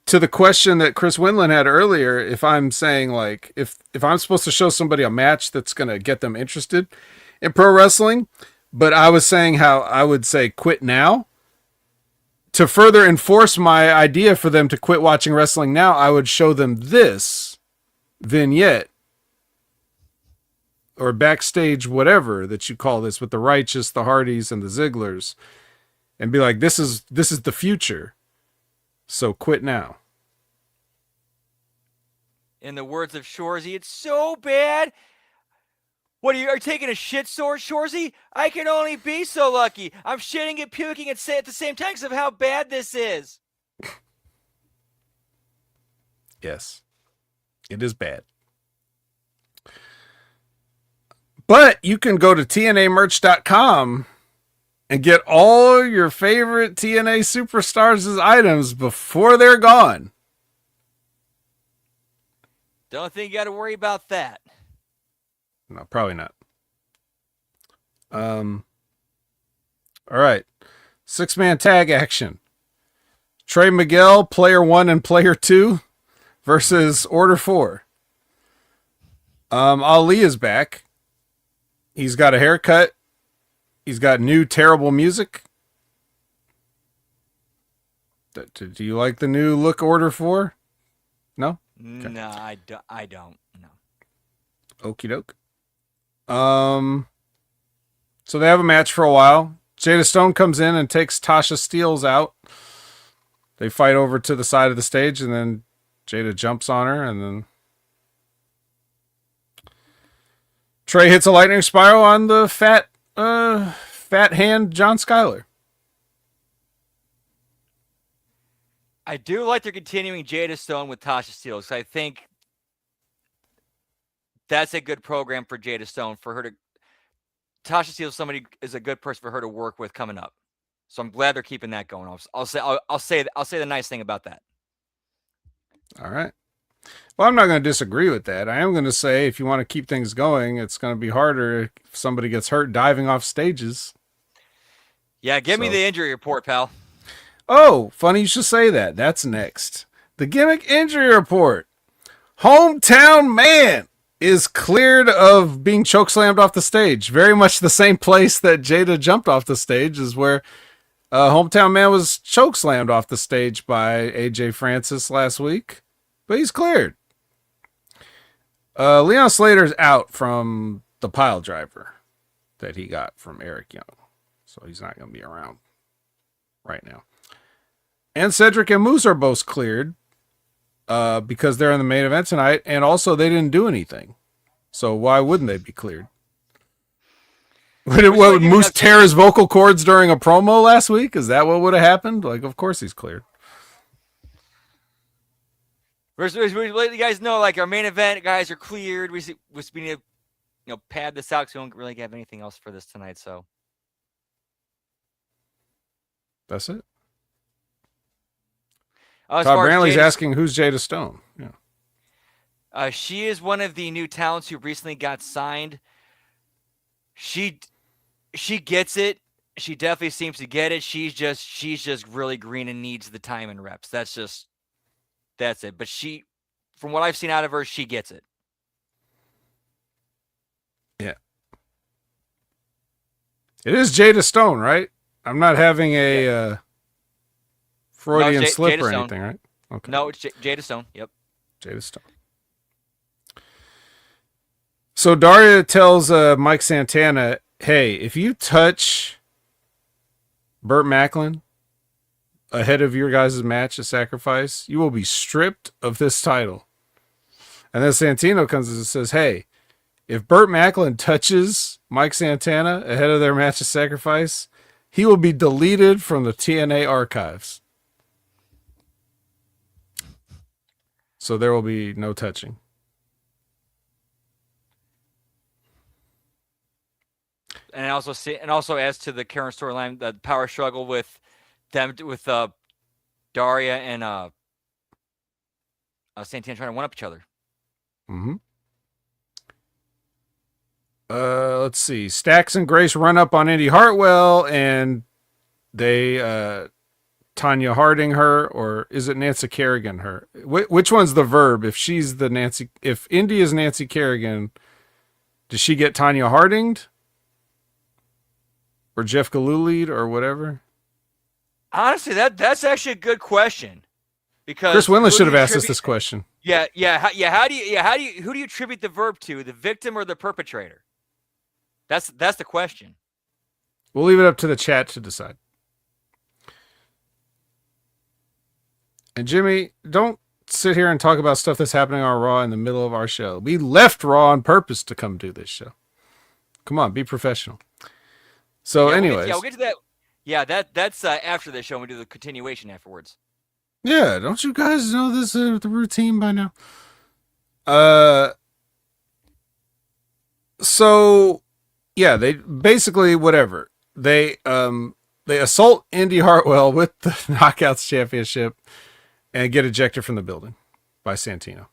to the question that Chris Winland had earlier, if I'm saying, like, if I'm supposed to show somebody a match that's going to get them interested in pro wrestling, but I was saying how I would say quit now, to further enforce my idea for them to quit watching wrestling now, I would show them this vignette or backstage, whatever that you call this, with the Righteous, the Hardys, and the Zigglers, and be like, this is the future. So quit now. In the words of Shorzy, it's so bad. What are you taking a shit, Shorzy? I can only be so lucky. I'm shitting and puking and say at the same time because of how bad this is. Yes, it is bad. But you can go to TNAmerch.com and get all your favorite TNA superstars' items before they're gone. Don't think you got to worry about that. No, probably not. All right. 6-man tag action. Trey Miguel, player 1 and player 2 versus Order 4. Ali is back. He's got a haircut. He's got new terrible music. Do you like the new look Order 4? No? Okay. No, I don't. No. Okie doke. So they have a match for a while. Jada Stone comes in and takes Tasha Steelz out. They fight over to the side of the stage, and then Jada jumps on her, and then Trey hits a lightning spiral on the fat hand John Skyler. I do like they're continuing Jada Stone with Tasha Steelz. So I think that's a good program for Jada Stone for her to. Tasha Steelz is a good person for her to work with coming up. So I'm glad they're keeping that going. I'll say the nice thing about that. All right. Well, I'm not going to disagree with that. I am going to say if you want to keep things going, it's going to be harder if somebody gets hurt diving off stages. Yeah, give me the injury report, pal. Oh, funny you should say that. That's next. The gimmick injury report. Hometown Man is cleared of being chokeslammed off the stage. Very much the same place that Jada jumped off the stage is where Hometown Man was chokeslammed off the stage by AJ Francis last week. But he's cleared. Leon Slater's out from the pile driver that he got from Eric Young. So he's not going to be around right now. And Cedric and Moose are both cleared because they're in the main event tonight. And also they didn't do anything. So why wouldn't they be cleared? Would Moose tear his vocal cords during a promo last week? Is that what would have happened? Like, of course he's cleared. We let you guys know, like, our main event guys are cleared. We need to, pad this out because we don't really have anything else for this tonight. So that's it. Todd Brantley's asking who's Jada Stone. Yeah. She is one of the new talents who recently got signed. She gets it. She definitely seems to get it. She's just really green and needs the time and reps. That's it. But from what I've seen out of her, she gets it. Yeah. It is Jada Stone, right? I'm not having a Freudian slip or anything, right? Okay. No, it's Jada Stone. Yep. Jada Stone. So Daria tells Mike Santana, hey, if you touch Burt Macklin ahead of your guys' match at Sacrifice, you will be stripped of this title. And then Santino comes and says, hey, if Burt Macklin touches Mike Santana ahead of their match at Sacrifice, he will be deleted from the TNA archives. So there will be no touching. And also as to the current storyline, the power struggle with Daria and Santana trying to one up each other. Mm-hmm. Let's see. Stax and Grace run up on Indy Hartwell, and they Tanya Harding her, or is it Nancy Kerrigan her? Which one's the verb? If Indy is Nancy Kerrigan, does she get Tanya Hardinged? Or Jeff Galooly or whatever? Honestly, that's actually a good question. Because Chris Winless should have asked us this question. Yeah. Who do you attribute the verb to? The victim or the perpetrator? That's the question. We'll leave it up to the chat to decide. And Jimmy, don't sit here and talk about stuff that's happening on Raw in the middle of our show. We left Raw on purpose to come do this show. Come on, be professional. So, anyways. We'll get to that. Yeah, that's after the show. And we do the continuation afterwards. Yeah, don't you guys know this the routine by now? So, yeah, they basically whatever they assault Indy Hartwell with the Knockouts Championship and get ejected from the building by Santino.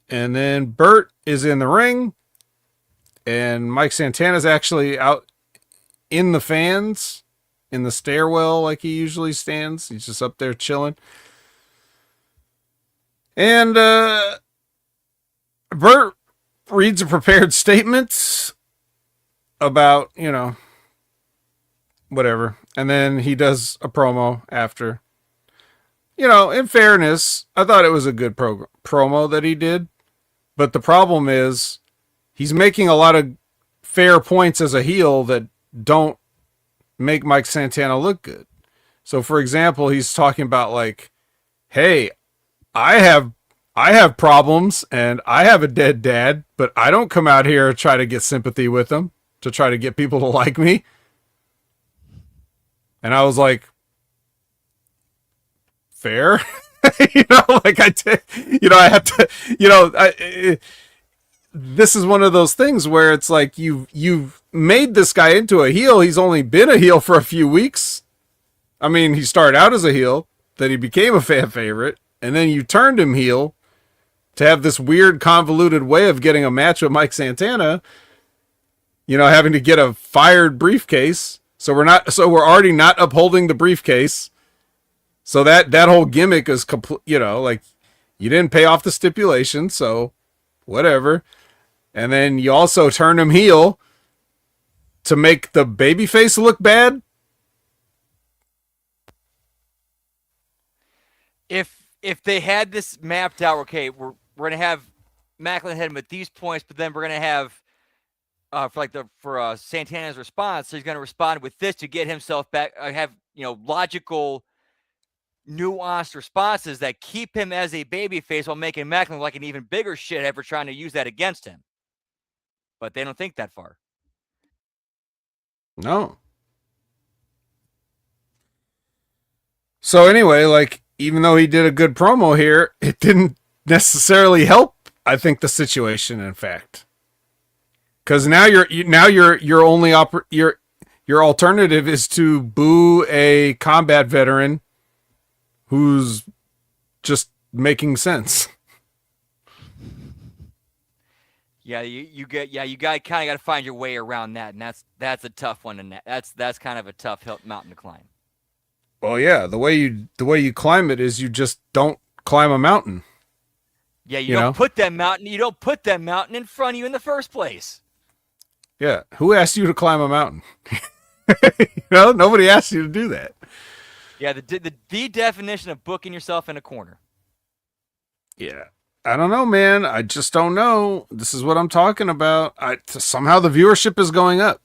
And then Burt is in the ring. And Mike Santana's actually out in the fans, in the stairwell like he usually stands. He's just up there chilling. And Burt reads a prepared statement about, whatever. And then he does a promo after. In fairness, I thought it was a good promo that he did. But the problem is, he's making a lot of fair points as a heel that don't make Mike Santana look good. So, for example, he's talking about like, hey, I have problems and I have a dead dad, but I don't come out here and try to get sympathy with them to try to get people to like me. And I was like, fair. Like I have to, this is one of those things where it's like you've made this guy into a heel. He's only been a heel for a few weeks. I mean, he started out as a heel, then he became a fan favorite, and then you turned him heel to have this weird convoluted way of getting a match with Mike Santana, having to get a fired briefcase. So we're already not upholding the briefcase. So that whole gimmick is complete, like you didn't pay off the stipulation, so whatever. And then you also turn him heel to make the babyface look bad. If they had this mapped out, okay, we're gonna have Macklin hit him at these points, but then we're gonna have for Santana's response, so he's gonna respond with this to get himself back. Have logical, nuanced responses that keep him as a babyface while making Macklin like an even bigger shithead for trying to use that against him. But they don't think that far. No. So anyway, like, even though he did a good promo here, it didn't necessarily help, I think, the situation, in fact. Because now your only your alternative is to boo a combat veteran who's just making sense. Yeah, you kind of got to find your way around that, and that's a tough one, and that's kind of a tough mountain to climb. Well, yeah, the way you climb it is you just don't climb a mountain. Yeah, you don't put that mountain in front of you in the first place. Yeah, who asked you to climb a mountain? Nobody asked you to do that. Yeah, the definition of booking yourself in a corner. Yeah. I don't know, man. I just don't know. This is what I'm talking about. Somehow the viewership is going up.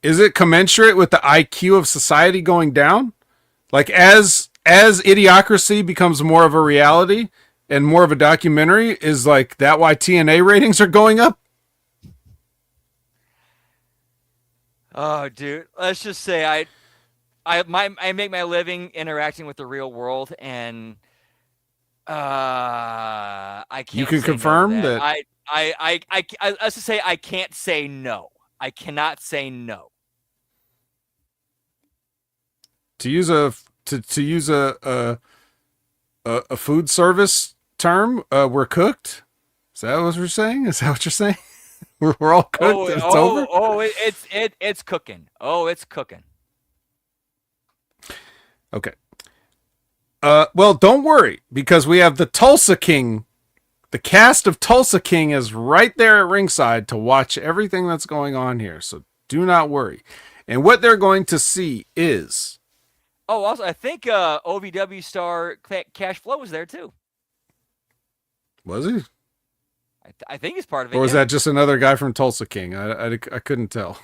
Is it commensurate with the IQ of society going down? Like as Idiocracy becomes more of a reality and more of a documentary, is like that why TNA ratings are going up? Oh, dude. Let's just say I make my living interacting with the real world, and I can't. You can confirm that. I let's just say I can't say no. I cannot say no. To use a food service term, we're cooked. Is that what you're saying? Is that what you're saying? we're all cooked. It's over. It's cooking. Oh, it's cooking. Okay. Well, don't worry, because we have the Tulsa King. The cast of Tulsa King is right there at ringside to watch everything that's going on here. So do not worry. And what they're going to see is... Oh, also, I think OVW star Cash Flow was there, too. Was he? I think he's part of it. Or was that just another guy from Tulsa King? I couldn't tell.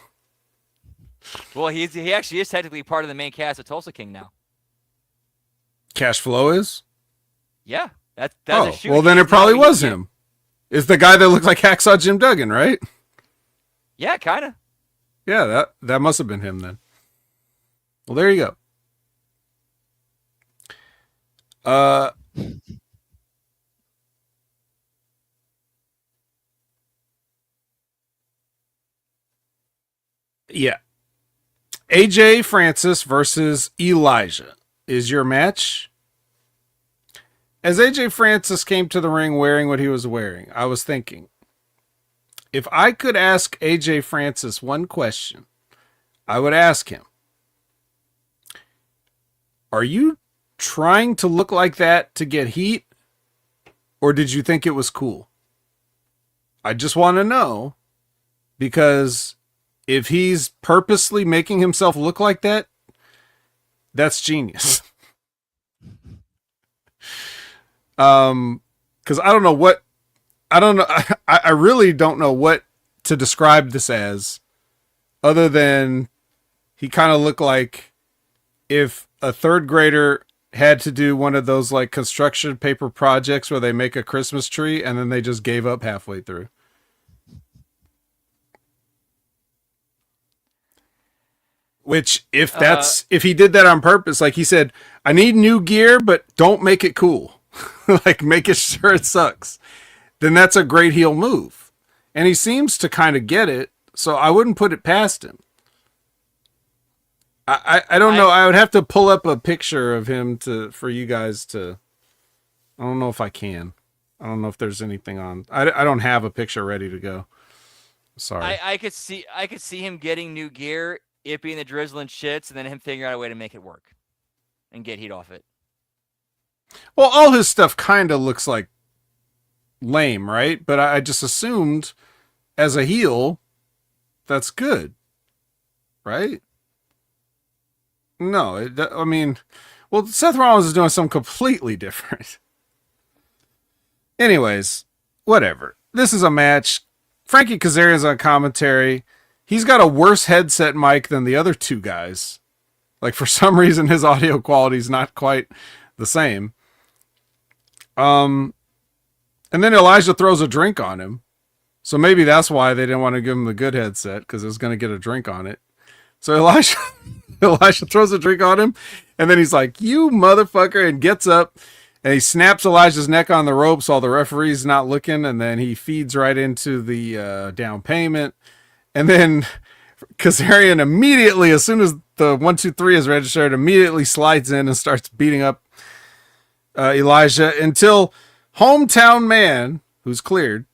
Well, he actually is technically part of the main cast of Tulsa King now. Cash Flow is? Yeah. That's a shoot. Well, then it probably was him. It's the guy that looked like Hacksaw Jim Duggan, right? Yeah, kind of. Yeah, that must have been him then. Well, there you go. Yeah. AJ Francis versus Elijah is your match. As AJ Francis came to the ring wearing what he was wearing, I was thinking, if I could ask AJ Francis one question, I would ask him, are you trying to look like that to get heat? Or did you think it was cool? I just want to know, because if he's purposely making himself look like that, that's genius. Because I really don't know what to describe this as, other than he kind of looked like if a third grader had to do one of those like construction paper projects where they make a Christmas tree and then they just gave up halfway through. Which, if he did that on purpose, like he said, I need new gear, but don't make it cool. Like, make it sure it sucks. Then that's a great heel move. And he seems to kind of get it, so I wouldn't put it past him. I don't know. I would have to pull up a picture of him for you guys to. I don't know if I can. I don't know if there's anything on. I don't have a picture ready to go. Sorry. I could see him getting new gear, it being the drizzling shits, and then him figuring out a way to make it work and get heat off it. Well, all his stuff kind of looks like lame, right? But I just assumed as a heel, that's good, right? No, I mean, well, Seth Rollins is doing something completely different. Anyways, whatever. This is a match. Frankie Kazarian's on commentary. He's got a worse headset mic than the other two guys. Like, for some reason, his audio quality is not quite the same. And then Elijah throws a drink on him. So maybe that's why they didn't want to give him the good headset, because it was going to get a drink on it. So Elijah throws a drink on him, and then he's like, you motherfucker, and gets up, and he snaps Elijah's neck on the ropes while the referee's not looking, and then he feeds right into the down payment. And then Kazarian immediately, as soon as the 1, 2, 3 is registered, immediately slides in and starts beating up Elijah until Hometown Man, who's cleared,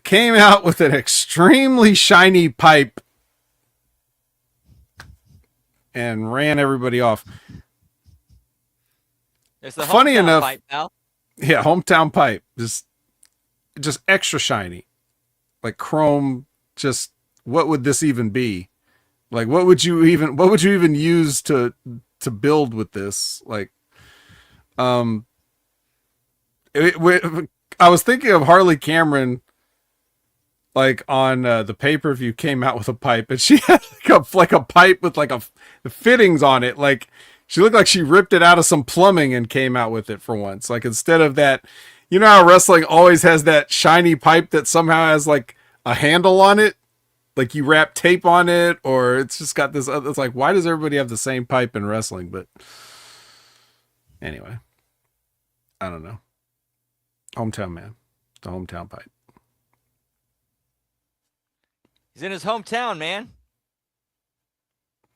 came out with an extremely shiny pipe and ran everybody off. It's the funny enough, pipe, pal. Yeah, hometown pipe, just extra shiny, like chrome. Just what would this even be? Like, what would you even use to build with this? Like, I was thinking of Harley Cameron, like on the pay-per-view, came out with a pipe, and she had like a pipe with like the fittings on it. Like, she looked like she ripped it out of some plumbing and came out with it for once. Like, instead of that, you know how wrestling always has that shiny pipe that somehow has like a handle on it, like you wrap tape on it, or it's just got this other. It's like, why does everybody have the same pipe in wrestling? But anyway, I don't know. Hometown Man, the hometown pipe. He's in his hometown, man.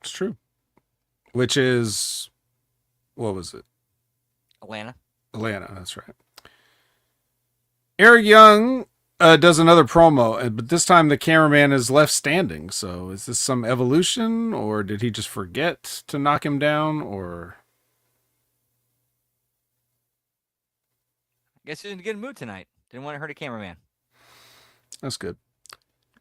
It's true. Which is, what was it? Atlanta, that's right. Eric Young does another promo, but this time the cameraman is left standing. So is this some evolution, or did he just forget to knock him down, or? I guess he's in a good mood tonight. Didn't want to hurt a cameraman. That's good.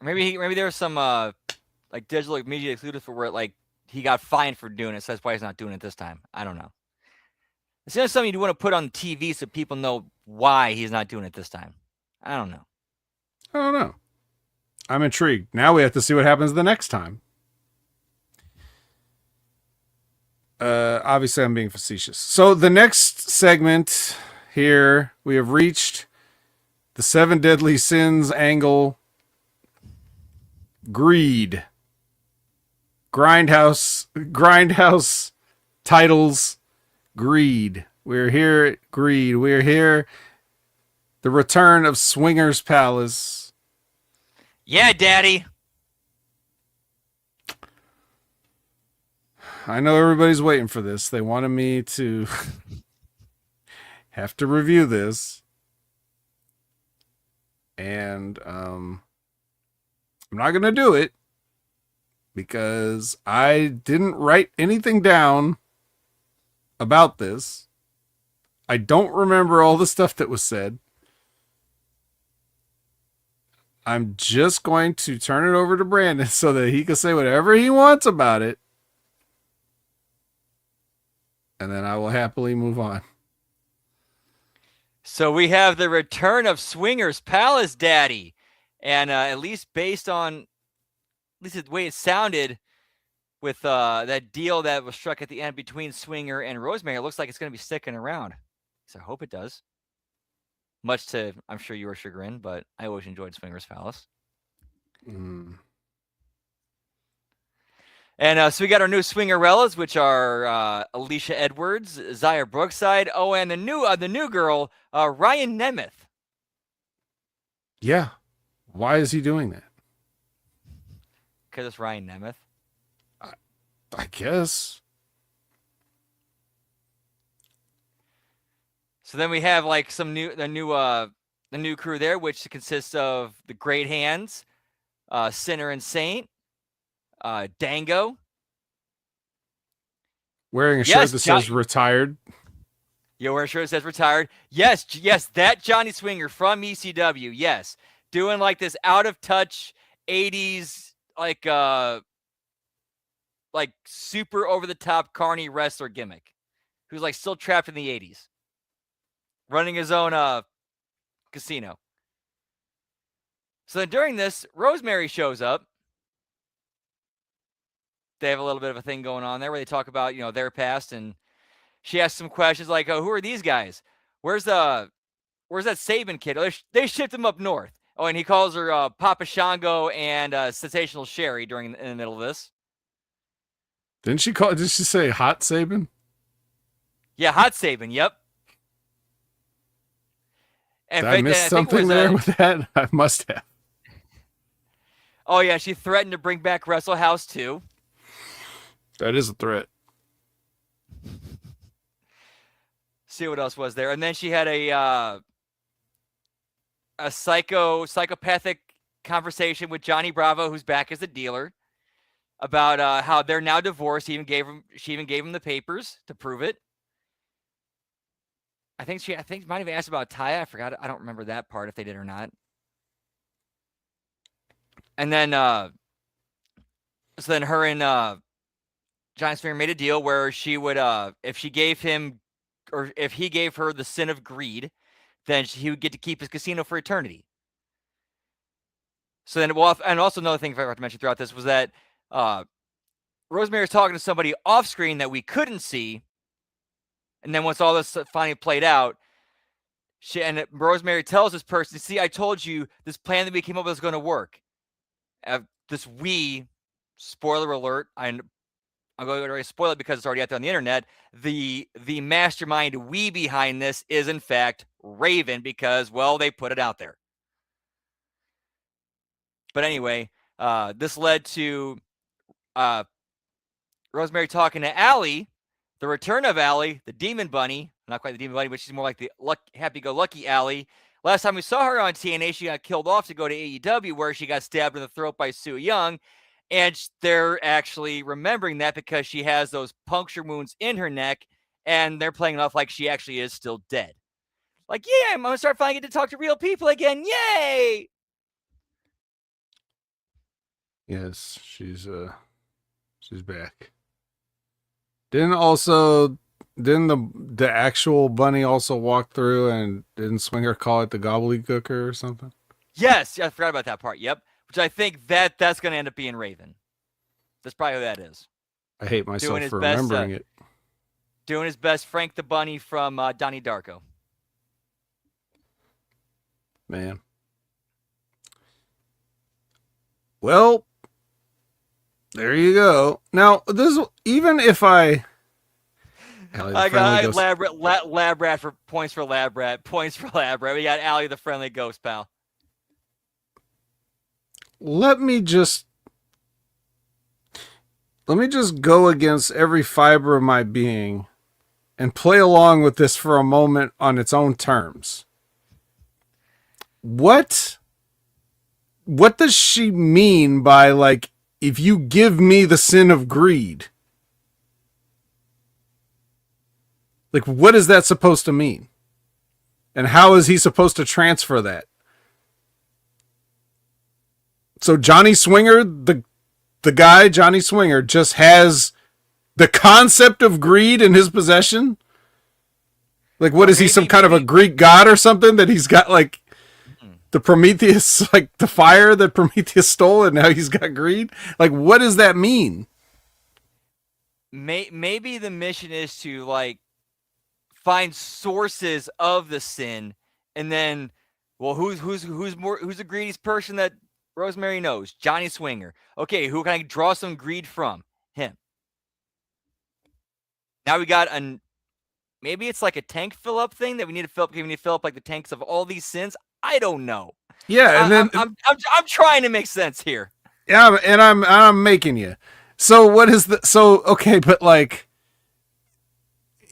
Maybe there was some like digital media exclusive for where like he got fined for doing it, so that's why he's not doing it this time. I don't know. It's just something you want to put on TV so people know why he's not doing it this time. I don't know. I'm intrigued. Now we have to see what happens the next time. Obviously, I'm being facetious. So the next segment here, we have reached the 7 deadly sins angle. Greed. Grindhouse titles. Greed. We're here at Greed. We're here. The return of Swingers Palace. Yeah, Daddy. I know everybody's waiting for this. They wanted me to have to review this. And I'm not going to do it because I didn't write anything down about this. I don't remember all the stuff that was said. I'm just going to turn it over to Brandon so that he can say whatever he wants about it. And then I will happily move on. So we have the return of Swingers Palace, Daddy. And at least based on, at least the way it sounded with that deal that was struck at the end between Swinger and Rosemary, it looks like it's going to be sticking around. So I hope it does. Much to, I'm sure, your chagrin, but I always enjoyed Swingers Palace. And so we got our new Swingerellas, which are Alicia Edwards, Zaya Brookside. Oh, and the new girl, Ryan Nemeth. Yeah. Why is he doing that? Because it's Ryan Nemeth. I guess. So then we have like the new crew there, which consists of the Great Hands, Sinner and Saint, Dango. Wearing a shirt that says retired. You're wearing a shirt that says retired. Yes, that Johnny Swinger from ECW. Yes, doing like this out of touch 80s like super over the top carny wrestler gimmick, who's like still trapped in the 80s, running his own casino. So then during this, Rosemary shows up. They have a little bit of a thing going on there where they talk about, their past, and she asks some questions like, "Oh, who are these guys? Where's that Saban kid? Oh, they shipped him up north." Oh, and he calls her Papa Shango and Sensational Sherry in the middle of this. Did she say Hot Saban? Yeah, Hot Saban. Yep. Did I miss something there with that? I must have. Oh yeah, she threatened to bring back Wrestle House 2. That is a threat. See what else was there, and then she had a psychopathic conversation with Johnny Bravo, who's back as a dealer, about how they're now divorced. She even gave him the papers to prove it. I think might have asked about Taya. I forgot. I don't remember that part if they did or not. And then so then her and Johnny Swinger made a deal where she would if she gave him, or if he gave her the sin of greed, then he would get to keep his casino for eternity. So then, and also another thing I forgot to mention throughout this was that Rosemary was talking to somebody off screen that we couldn't see. And then once all this finally played out, Rosemary tells this person, "See, I told you this plan that we came up with is going to work." This spoiler alert, I'm going to spoil it because it's already out there on the internet. The mastermind behind this is in fact Raven, because, well, they put it out there. But anyway, this led to Rosemary talking to Allie, the return of Allie, the Demon Bunny. Not quite the Demon Bunny, but she's more like the happy-go-lucky Allie. Last time we saw her on TNA, she got killed off to go to AEW, where she got stabbed in the throat by Sue Young. And they're actually remembering that because she has those puncture wounds in her neck, and they're playing it off like she actually is still dead. Like, yeah, I'm going to start finally getting to talk to real people again. Yay! Yes, she's back. Didn't the actual bunny also walk through, and didn't Swinger call it the gobbledygooker or something? Yes, I forgot about that part. Yep. Which I think that's going to end up being Raven. That's probably who that is. I hate myself for remembering it. Doing his best, Frank the Bunny from Donnie Darko. Man. Well, there you go. Now, even if I got lab rat for points for lab rat. Points for lab rat. We got Allie the friendly ghost, pal. Let me just go against every fiber of my being and play along with this for a moment on its own terms. What does she mean by, like, if you give me the sin of greed? Like, what is that supposed to mean? And how is he supposed to transfer that? So Johnny Swinger, the guy, Johnny Swinger, just has the concept of greed in his possession? Like, what is he, some kind of a Greek god or something that he's got, like, the Prometheus, like the fire that Prometheus stole, and now he's got greed? Like, what does that mean? Maybe the mission is to, like, find sources of the sin, and then, well, who's the greediest person that Rosemary knows? Johnny Swinger. Okay, who can I draw some greed from? Now we got maybe it's like a tank fill up thing that we need to fill up. We need to fill up like the tanks of all these sins. I don't know. Yeah, and then I'm trying to make sense here. yeah, and I'm making you. So what is the okay, but like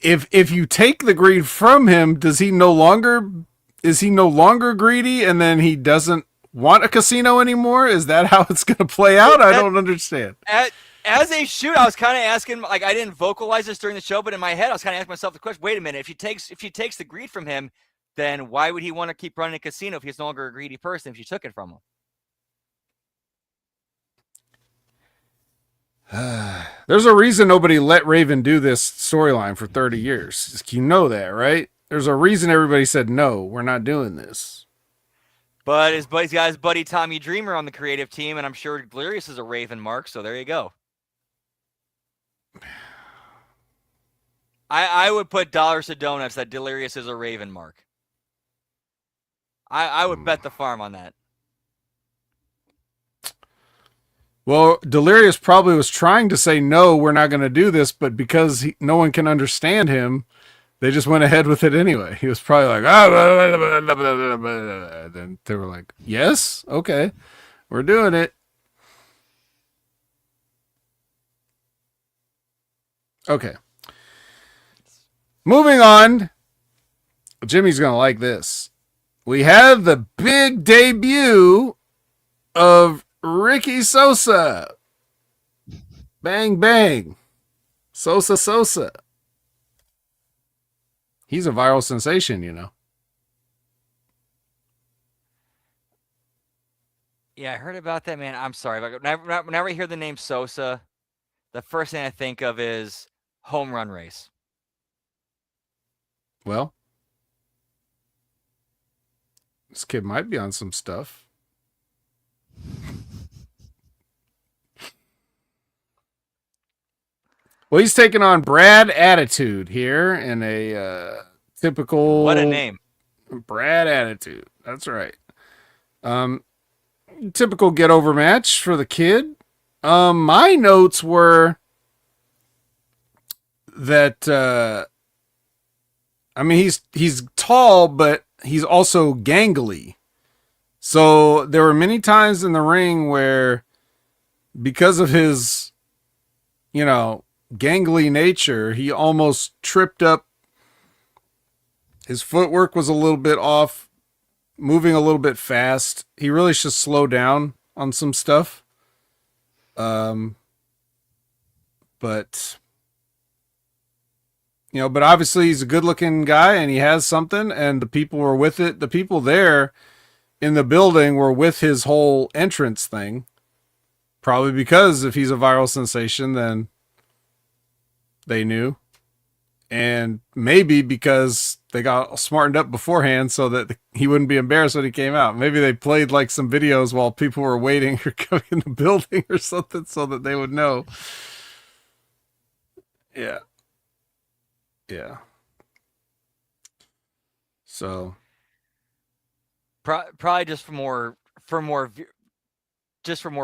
if you take the greed from him, is he no longer greedy and then he doesn't want a casino anymore? Is that how it's going to play out? I don't understand. As a shoot, I was kind of asking, like, I didn't vocalize this during the show, but in my head, I was kind of asking myself the question: wait a minute, if he takes the greed from him, then why would he want to keep running a casino if he's no longer a greedy person if you took it from him? There's a reason nobody let Raven do this storyline for 30 years. You know that, right? There's a reason everybody said, no, we're not doing this. But he's got his buddy Tommy Dreamer on the creative team, and I'm sure Delirious is a Raven mark, so there you go. I would put dollars to donuts that Delirious is a Raven mark. I would bet the farm on that. Well, Delirious probably was trying to say, no, we're not going to do this, but because no one can understand him, they just went ahead with it anyway. He was probably like, then they were like, yes, okay, we're doing it. Okay. Moving on. Jimmy's going to like this. We have the big debut of Ricky Sosa. Bang, bang. Sosa. He's a viral sensation, you know. Yeah, I heard about that, man. I'm sorry. Whenever I hear the name Sosa, the first thing I think of is home run race. Well, this kid might be on some stuff. Well, he's taking on Brad Attitude here in a typical. What a name. Brad Attitude. That's right. Typical get over match for the kid. My notes were that I mean he's tall, but he's also gangly. So there were many times in the ring where, because of his, gangly nature, he almost tripped up. His footwork was a little bit off, moving a little bit fast. He really should slow down on some stuff. But but obviously he's a good looking guy and he has something, and the people were with it. The people there in the building were with his whole entrance thing. Probably because if he's a viral sensation, then they knew. And maybe because they got smartened up beforehand so that he wouldn't be embarrassed when he came out. Maybe they played like some videos while people were waiting or coming in the building or something so that they would know. Yeah. So probably just for more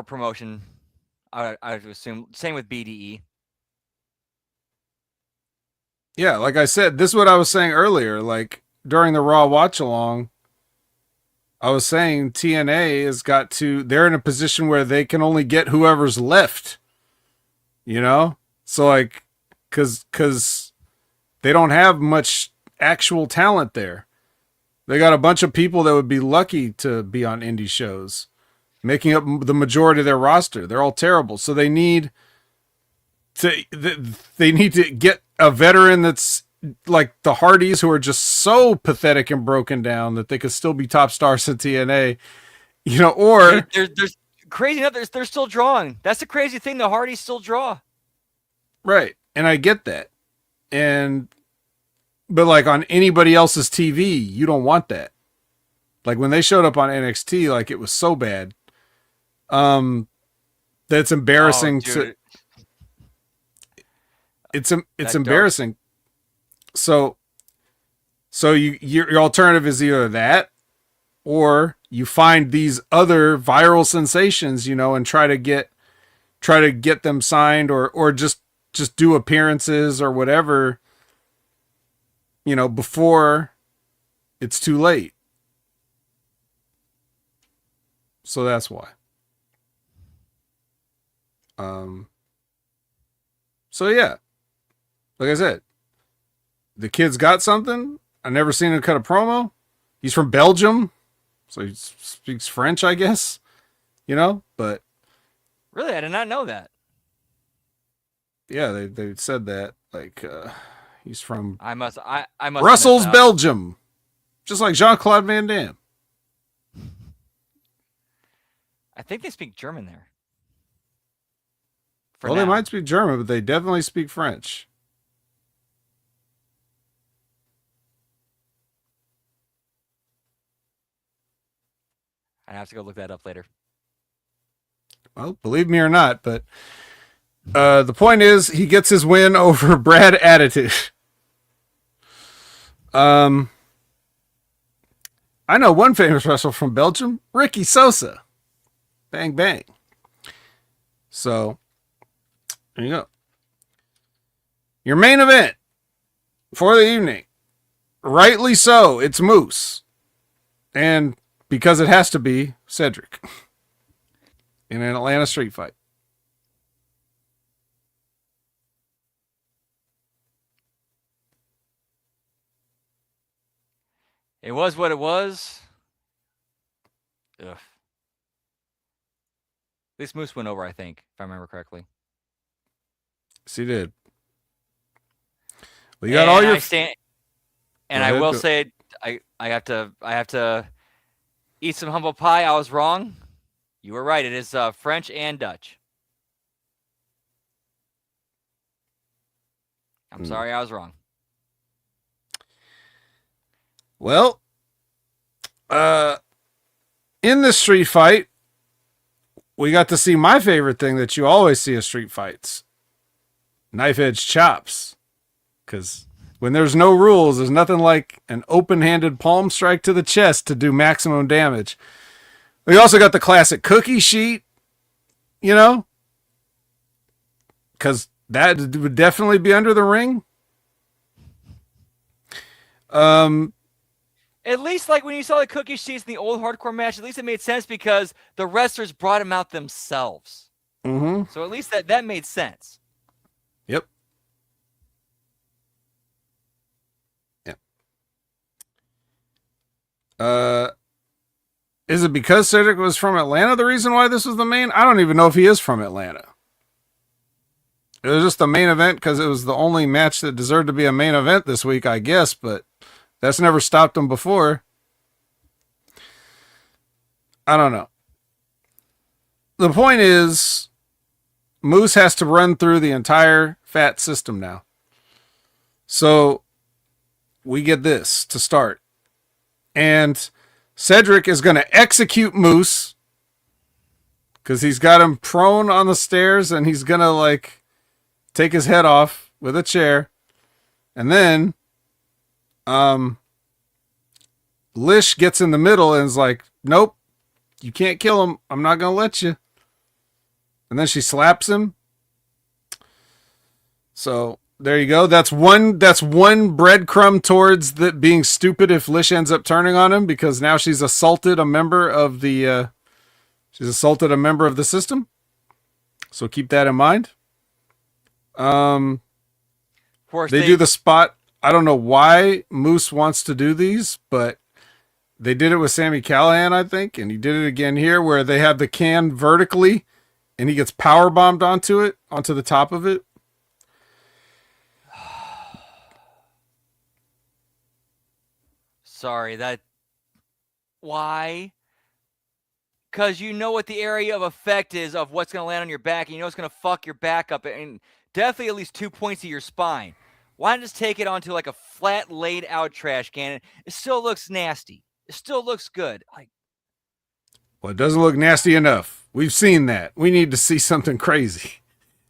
promotion. I would assume. Same with BDE. Yeah, like I said, this is what I was saying earlier. Like during the Raw watch along, I was saying TNA has got to. They're in a position where they can only get whoever's left. So like, because they don't have much actual talent there. They got a bunch of people that would be lucky to be on indie shows, making up the majority of their roster. They're all terrible, so they need to get a veteran that's like the Hardys, who are just so pathetic and broken down that they could still be top stars in TNA. Or there's crazy enough. They're still drawing. That's the crazy thing. The Hardys still draw. Right, and I get that, but like on anybody else's TV, you don't want that. Like when they showed up on NXT, like it was so bad. That's embarrassing it's embarrassing. So your alternative is either that, or you find these other viral sensations, and try to get them signed, or just just do appearances or whatever, before it's too late. So that's why. So yeah, like I said, the kid's got something. I never seen him cut a promo. He's from Belgium, so he speaks French, I guess. But really, I did not know that. Yeah, they said that he's from I must Brussels, Belgium, just like Jean-Claude Van Damme. I think they speak German there. They might speak German, but they definitely speak French. I have to go look that up later. Well, believe me or not, but the point is he gets his win over Brad Attitude. I know one famous wrestler from Belgium, Ricky Sosa. Bang, bang. So, there you go. Your main event for the evening. Rightly so, it's Moose. And because it has to be, Cedric. In an Atlanta street fight. It was what it was. Ugh. At least Moose went over, I think, if I remember correctly. Yes, he did. Well, you got all your. I will say, I have to eat some humble pie. I was wrong. You were right. It is French and Dutch. I'm sorry, I was wrong. Well, in this street fight, we got to see my favorite thing that you always see at street fights. Knife edge chops. Because when there's no rules, there's nothing like an open-handed palm strike to the chest to do maximum damage. We also got the classic cookie sheet, because that would definitely be under the ring. At least, like, when you saw the cookie sheets in the old hardcore match, at least it made sense because the wrestlers brought them out themselves. Mm-hmm. So at least that made sense. Yep. Is it because Cedric was from Atlanta the reason why this was the main? I don't even know if he is from Atlanta. It was just the main event because it was the only match that deserved to be a main event this week, I guess, but that's never stopped him before. I don't know. The point is, Moose has to run through the entire fat system now. So, we get this to start. And Cedric is going to execute Moose because he's got him prone on the stairs and he's going to take his head off with a chair. And then Lish gets in the middle and is like, nope, you can't kill him. I'm not going to let you. And then she slaps him. So there you go. That's one breadcrumb towards that being stupid if Lish ends up turning on him, because now she's assaulted a member of the system. So keep that in mind. They do the spot. I don't know why Moose wants to do these, but they did it with Sami Callihan, I think, and he did it again here where they have the can vertically and he gets power bombed onto the top of it. Sorry, why? Because you know what the area of effect is of what's going to land on your back, and you know it's going to fuck your back up, and definitely at least 2 points of your spine. Why not just take it onto a flat laid out trash can? It still looks nasty. It still looks good. Well, it doesn't look nasty enough. We've seen that. We need to see something crazy.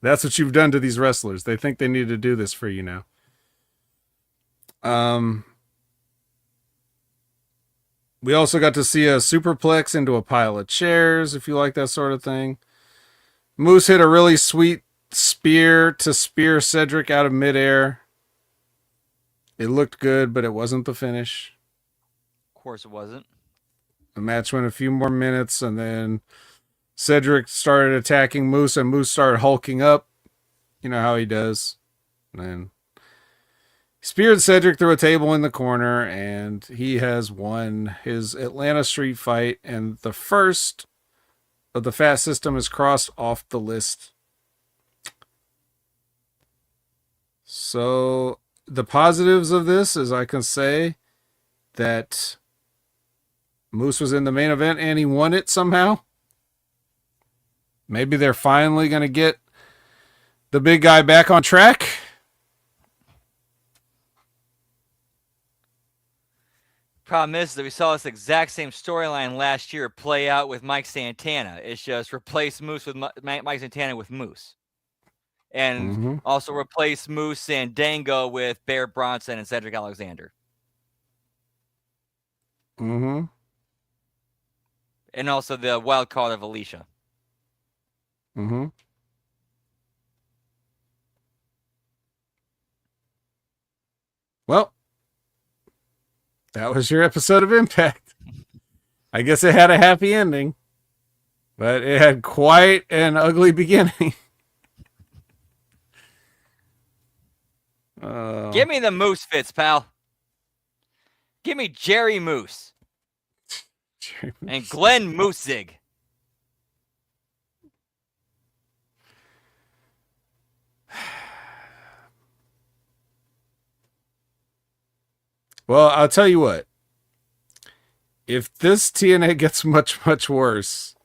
That's what you've done to these wrestlers. They think they need to do this for you now. We also got to see a superplex into a pile of chairs, if you like that sort of thing. Moose hit a really sweet spear to spear Cedric out of midair. It looked good, but it wasn't the finish. Of course, it wasn't. The match went a few more minutes, and then Cedric started attacking Moose, and Moose started hulking up. You know how he does. And then he speared Cedric through a table in the corner, and he has won his Atlanta Street fight. And the first of the Fat System is crossed off the list. So the positives of this is I can say that Moose was in the main event and he won it somehow. Maybe they're finally going to get the big guy back on track. Problem is that we saw this exact same storyline last year play out with Mike Santana. It's just replace Moose with Mike Santana with Moose. And also replace Moose and Dango with Bear Bronson and Cedric Alexander. And also the wild card of Alicia. Well, that was your episode of Impact. I guess it had a happy ending, but it had quite an ugly beginning. Give me the Moose Fits, pal. Give me Jerry Moose. And Glenn Moosig. Well, I'll tell you what. If this TNA gets much, much worse,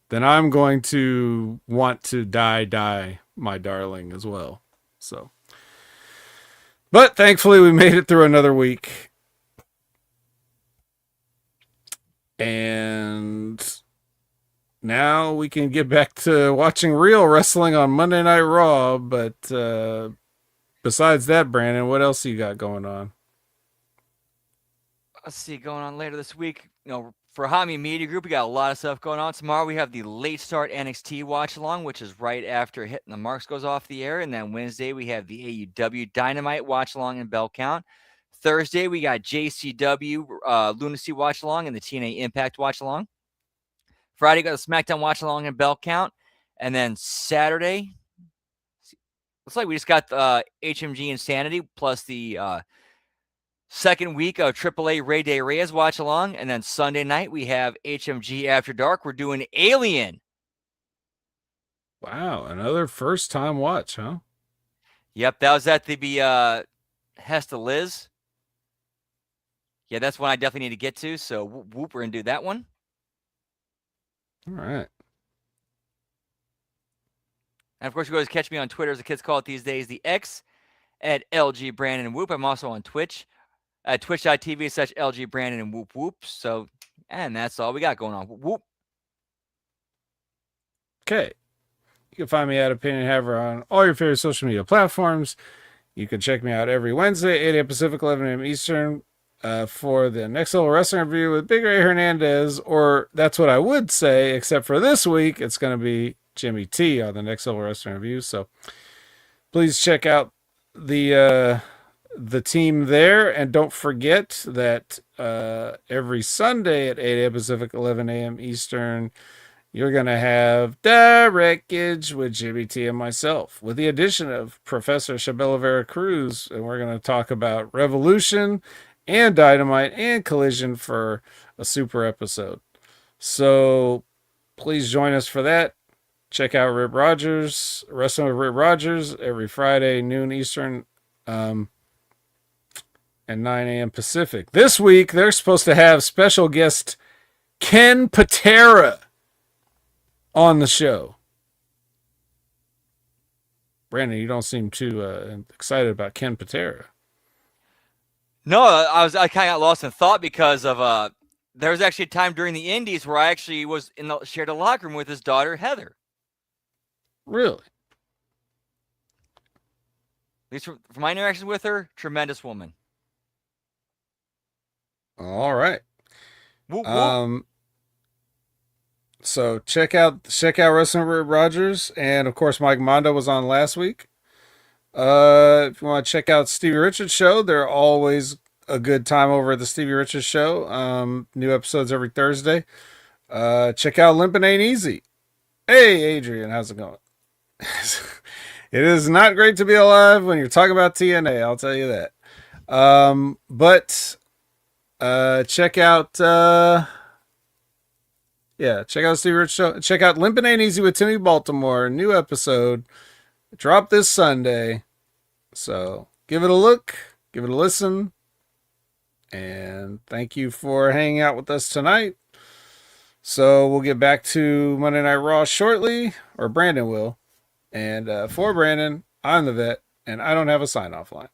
then I'm going to want to die, my darling, as well. So, but thankfully we made it through another week. And now we can get back to watching real wrestling on Monday Night Raw. But besides that, Brandon, what else you got going on? Let's see, going on later this week. For Hami Media Group, we got a lot of stuff going on. Tomorrow we have the late start NXT watch along, which is right after Hitting the Marks goes off the air. And then Wednesday we have the AEW Dynamite watch along in Bell Count. Thursday we got JCW Lunacy watch along and the TNA Impact watch along. Friday got the SmackDown watch along in Bell Count. And then Saturday, looks like we just got HMG Insanity plus the second week of AAA Ray Day Reyes watch along. And then Sunday night, we have HMG After Dark. We're doing Alien. Wow. Another first time watch, huh? Yep. That was at the Hesta Liz. Yeah, that's one I definitely need to get to. So whoop, we're going to do that one. All right. And of course, you can always catch me on Twitter, as the kids call it these days, the X at LG Brandon and Whoop. I'm also on Twitch. Twitch.tv/LG Brandon and Whoop Whoop. So, and that's all we got going on. Whoop. Okay. You can find me at Opinion Haver on all your favorite social media platforms. You can check me out every Wednesday, 8 a.m. Pacific, 11 a.m. Eastern, for the Next Level Wrestling Review with Big Ray Hernandez, or that's what I would say, except for this week, it's going to be Jimmy T on the Next Level Wrestling Review. So please check out the team there, and don't forget that every Sunday at 8 a.m. Pacific, 11 a.m. Eastern, you're going to have Direct Edge with Jimmy T and myself, with the addition of Professor Shabella Vera Cruz, and we're going to talk about Revolution and Dynamite and Collision for a super episode. So please join us for that. Check out Rip Rogers, Wrestling with Rip Rogers, every Friday, noon Eastern, and 9 a.m. Pacific. This week, they're supposed to have special guest Ken Patera on the show. Brandon, you don't seem too excited about Ken Patera. No, I kind of got lost in thought because of there was actually a time during the Indies where I actually was shared a locker room with his daughter Heather. Really? At least from my interactions with her, tremendous woman. All right. Whoop, whoop. So check out Wrestling with Rogers, and of course Mike Mondo was on last week. If you want to check out Stevie Richards show, they're always a good time over at the Stevie Richards show. New episodes every Thursday. Check out Limpin' Ain't Easy. Hey Adrian, how's it going? It is not great to be alive when you're talking about TNA, I'll tell you that. But check out check out Stevie Rich Show. Check out Limpin' Ain't Easy with Timmy Baltimore. New episode. Drop this Sunday. So give it a look, give it a listen. And thank you for hanging out with us tonight. So we'll get back to Monday Night Raw shortly, or Brandon will. And for Brandon, I'm the vet, and I don't have a sign-off line.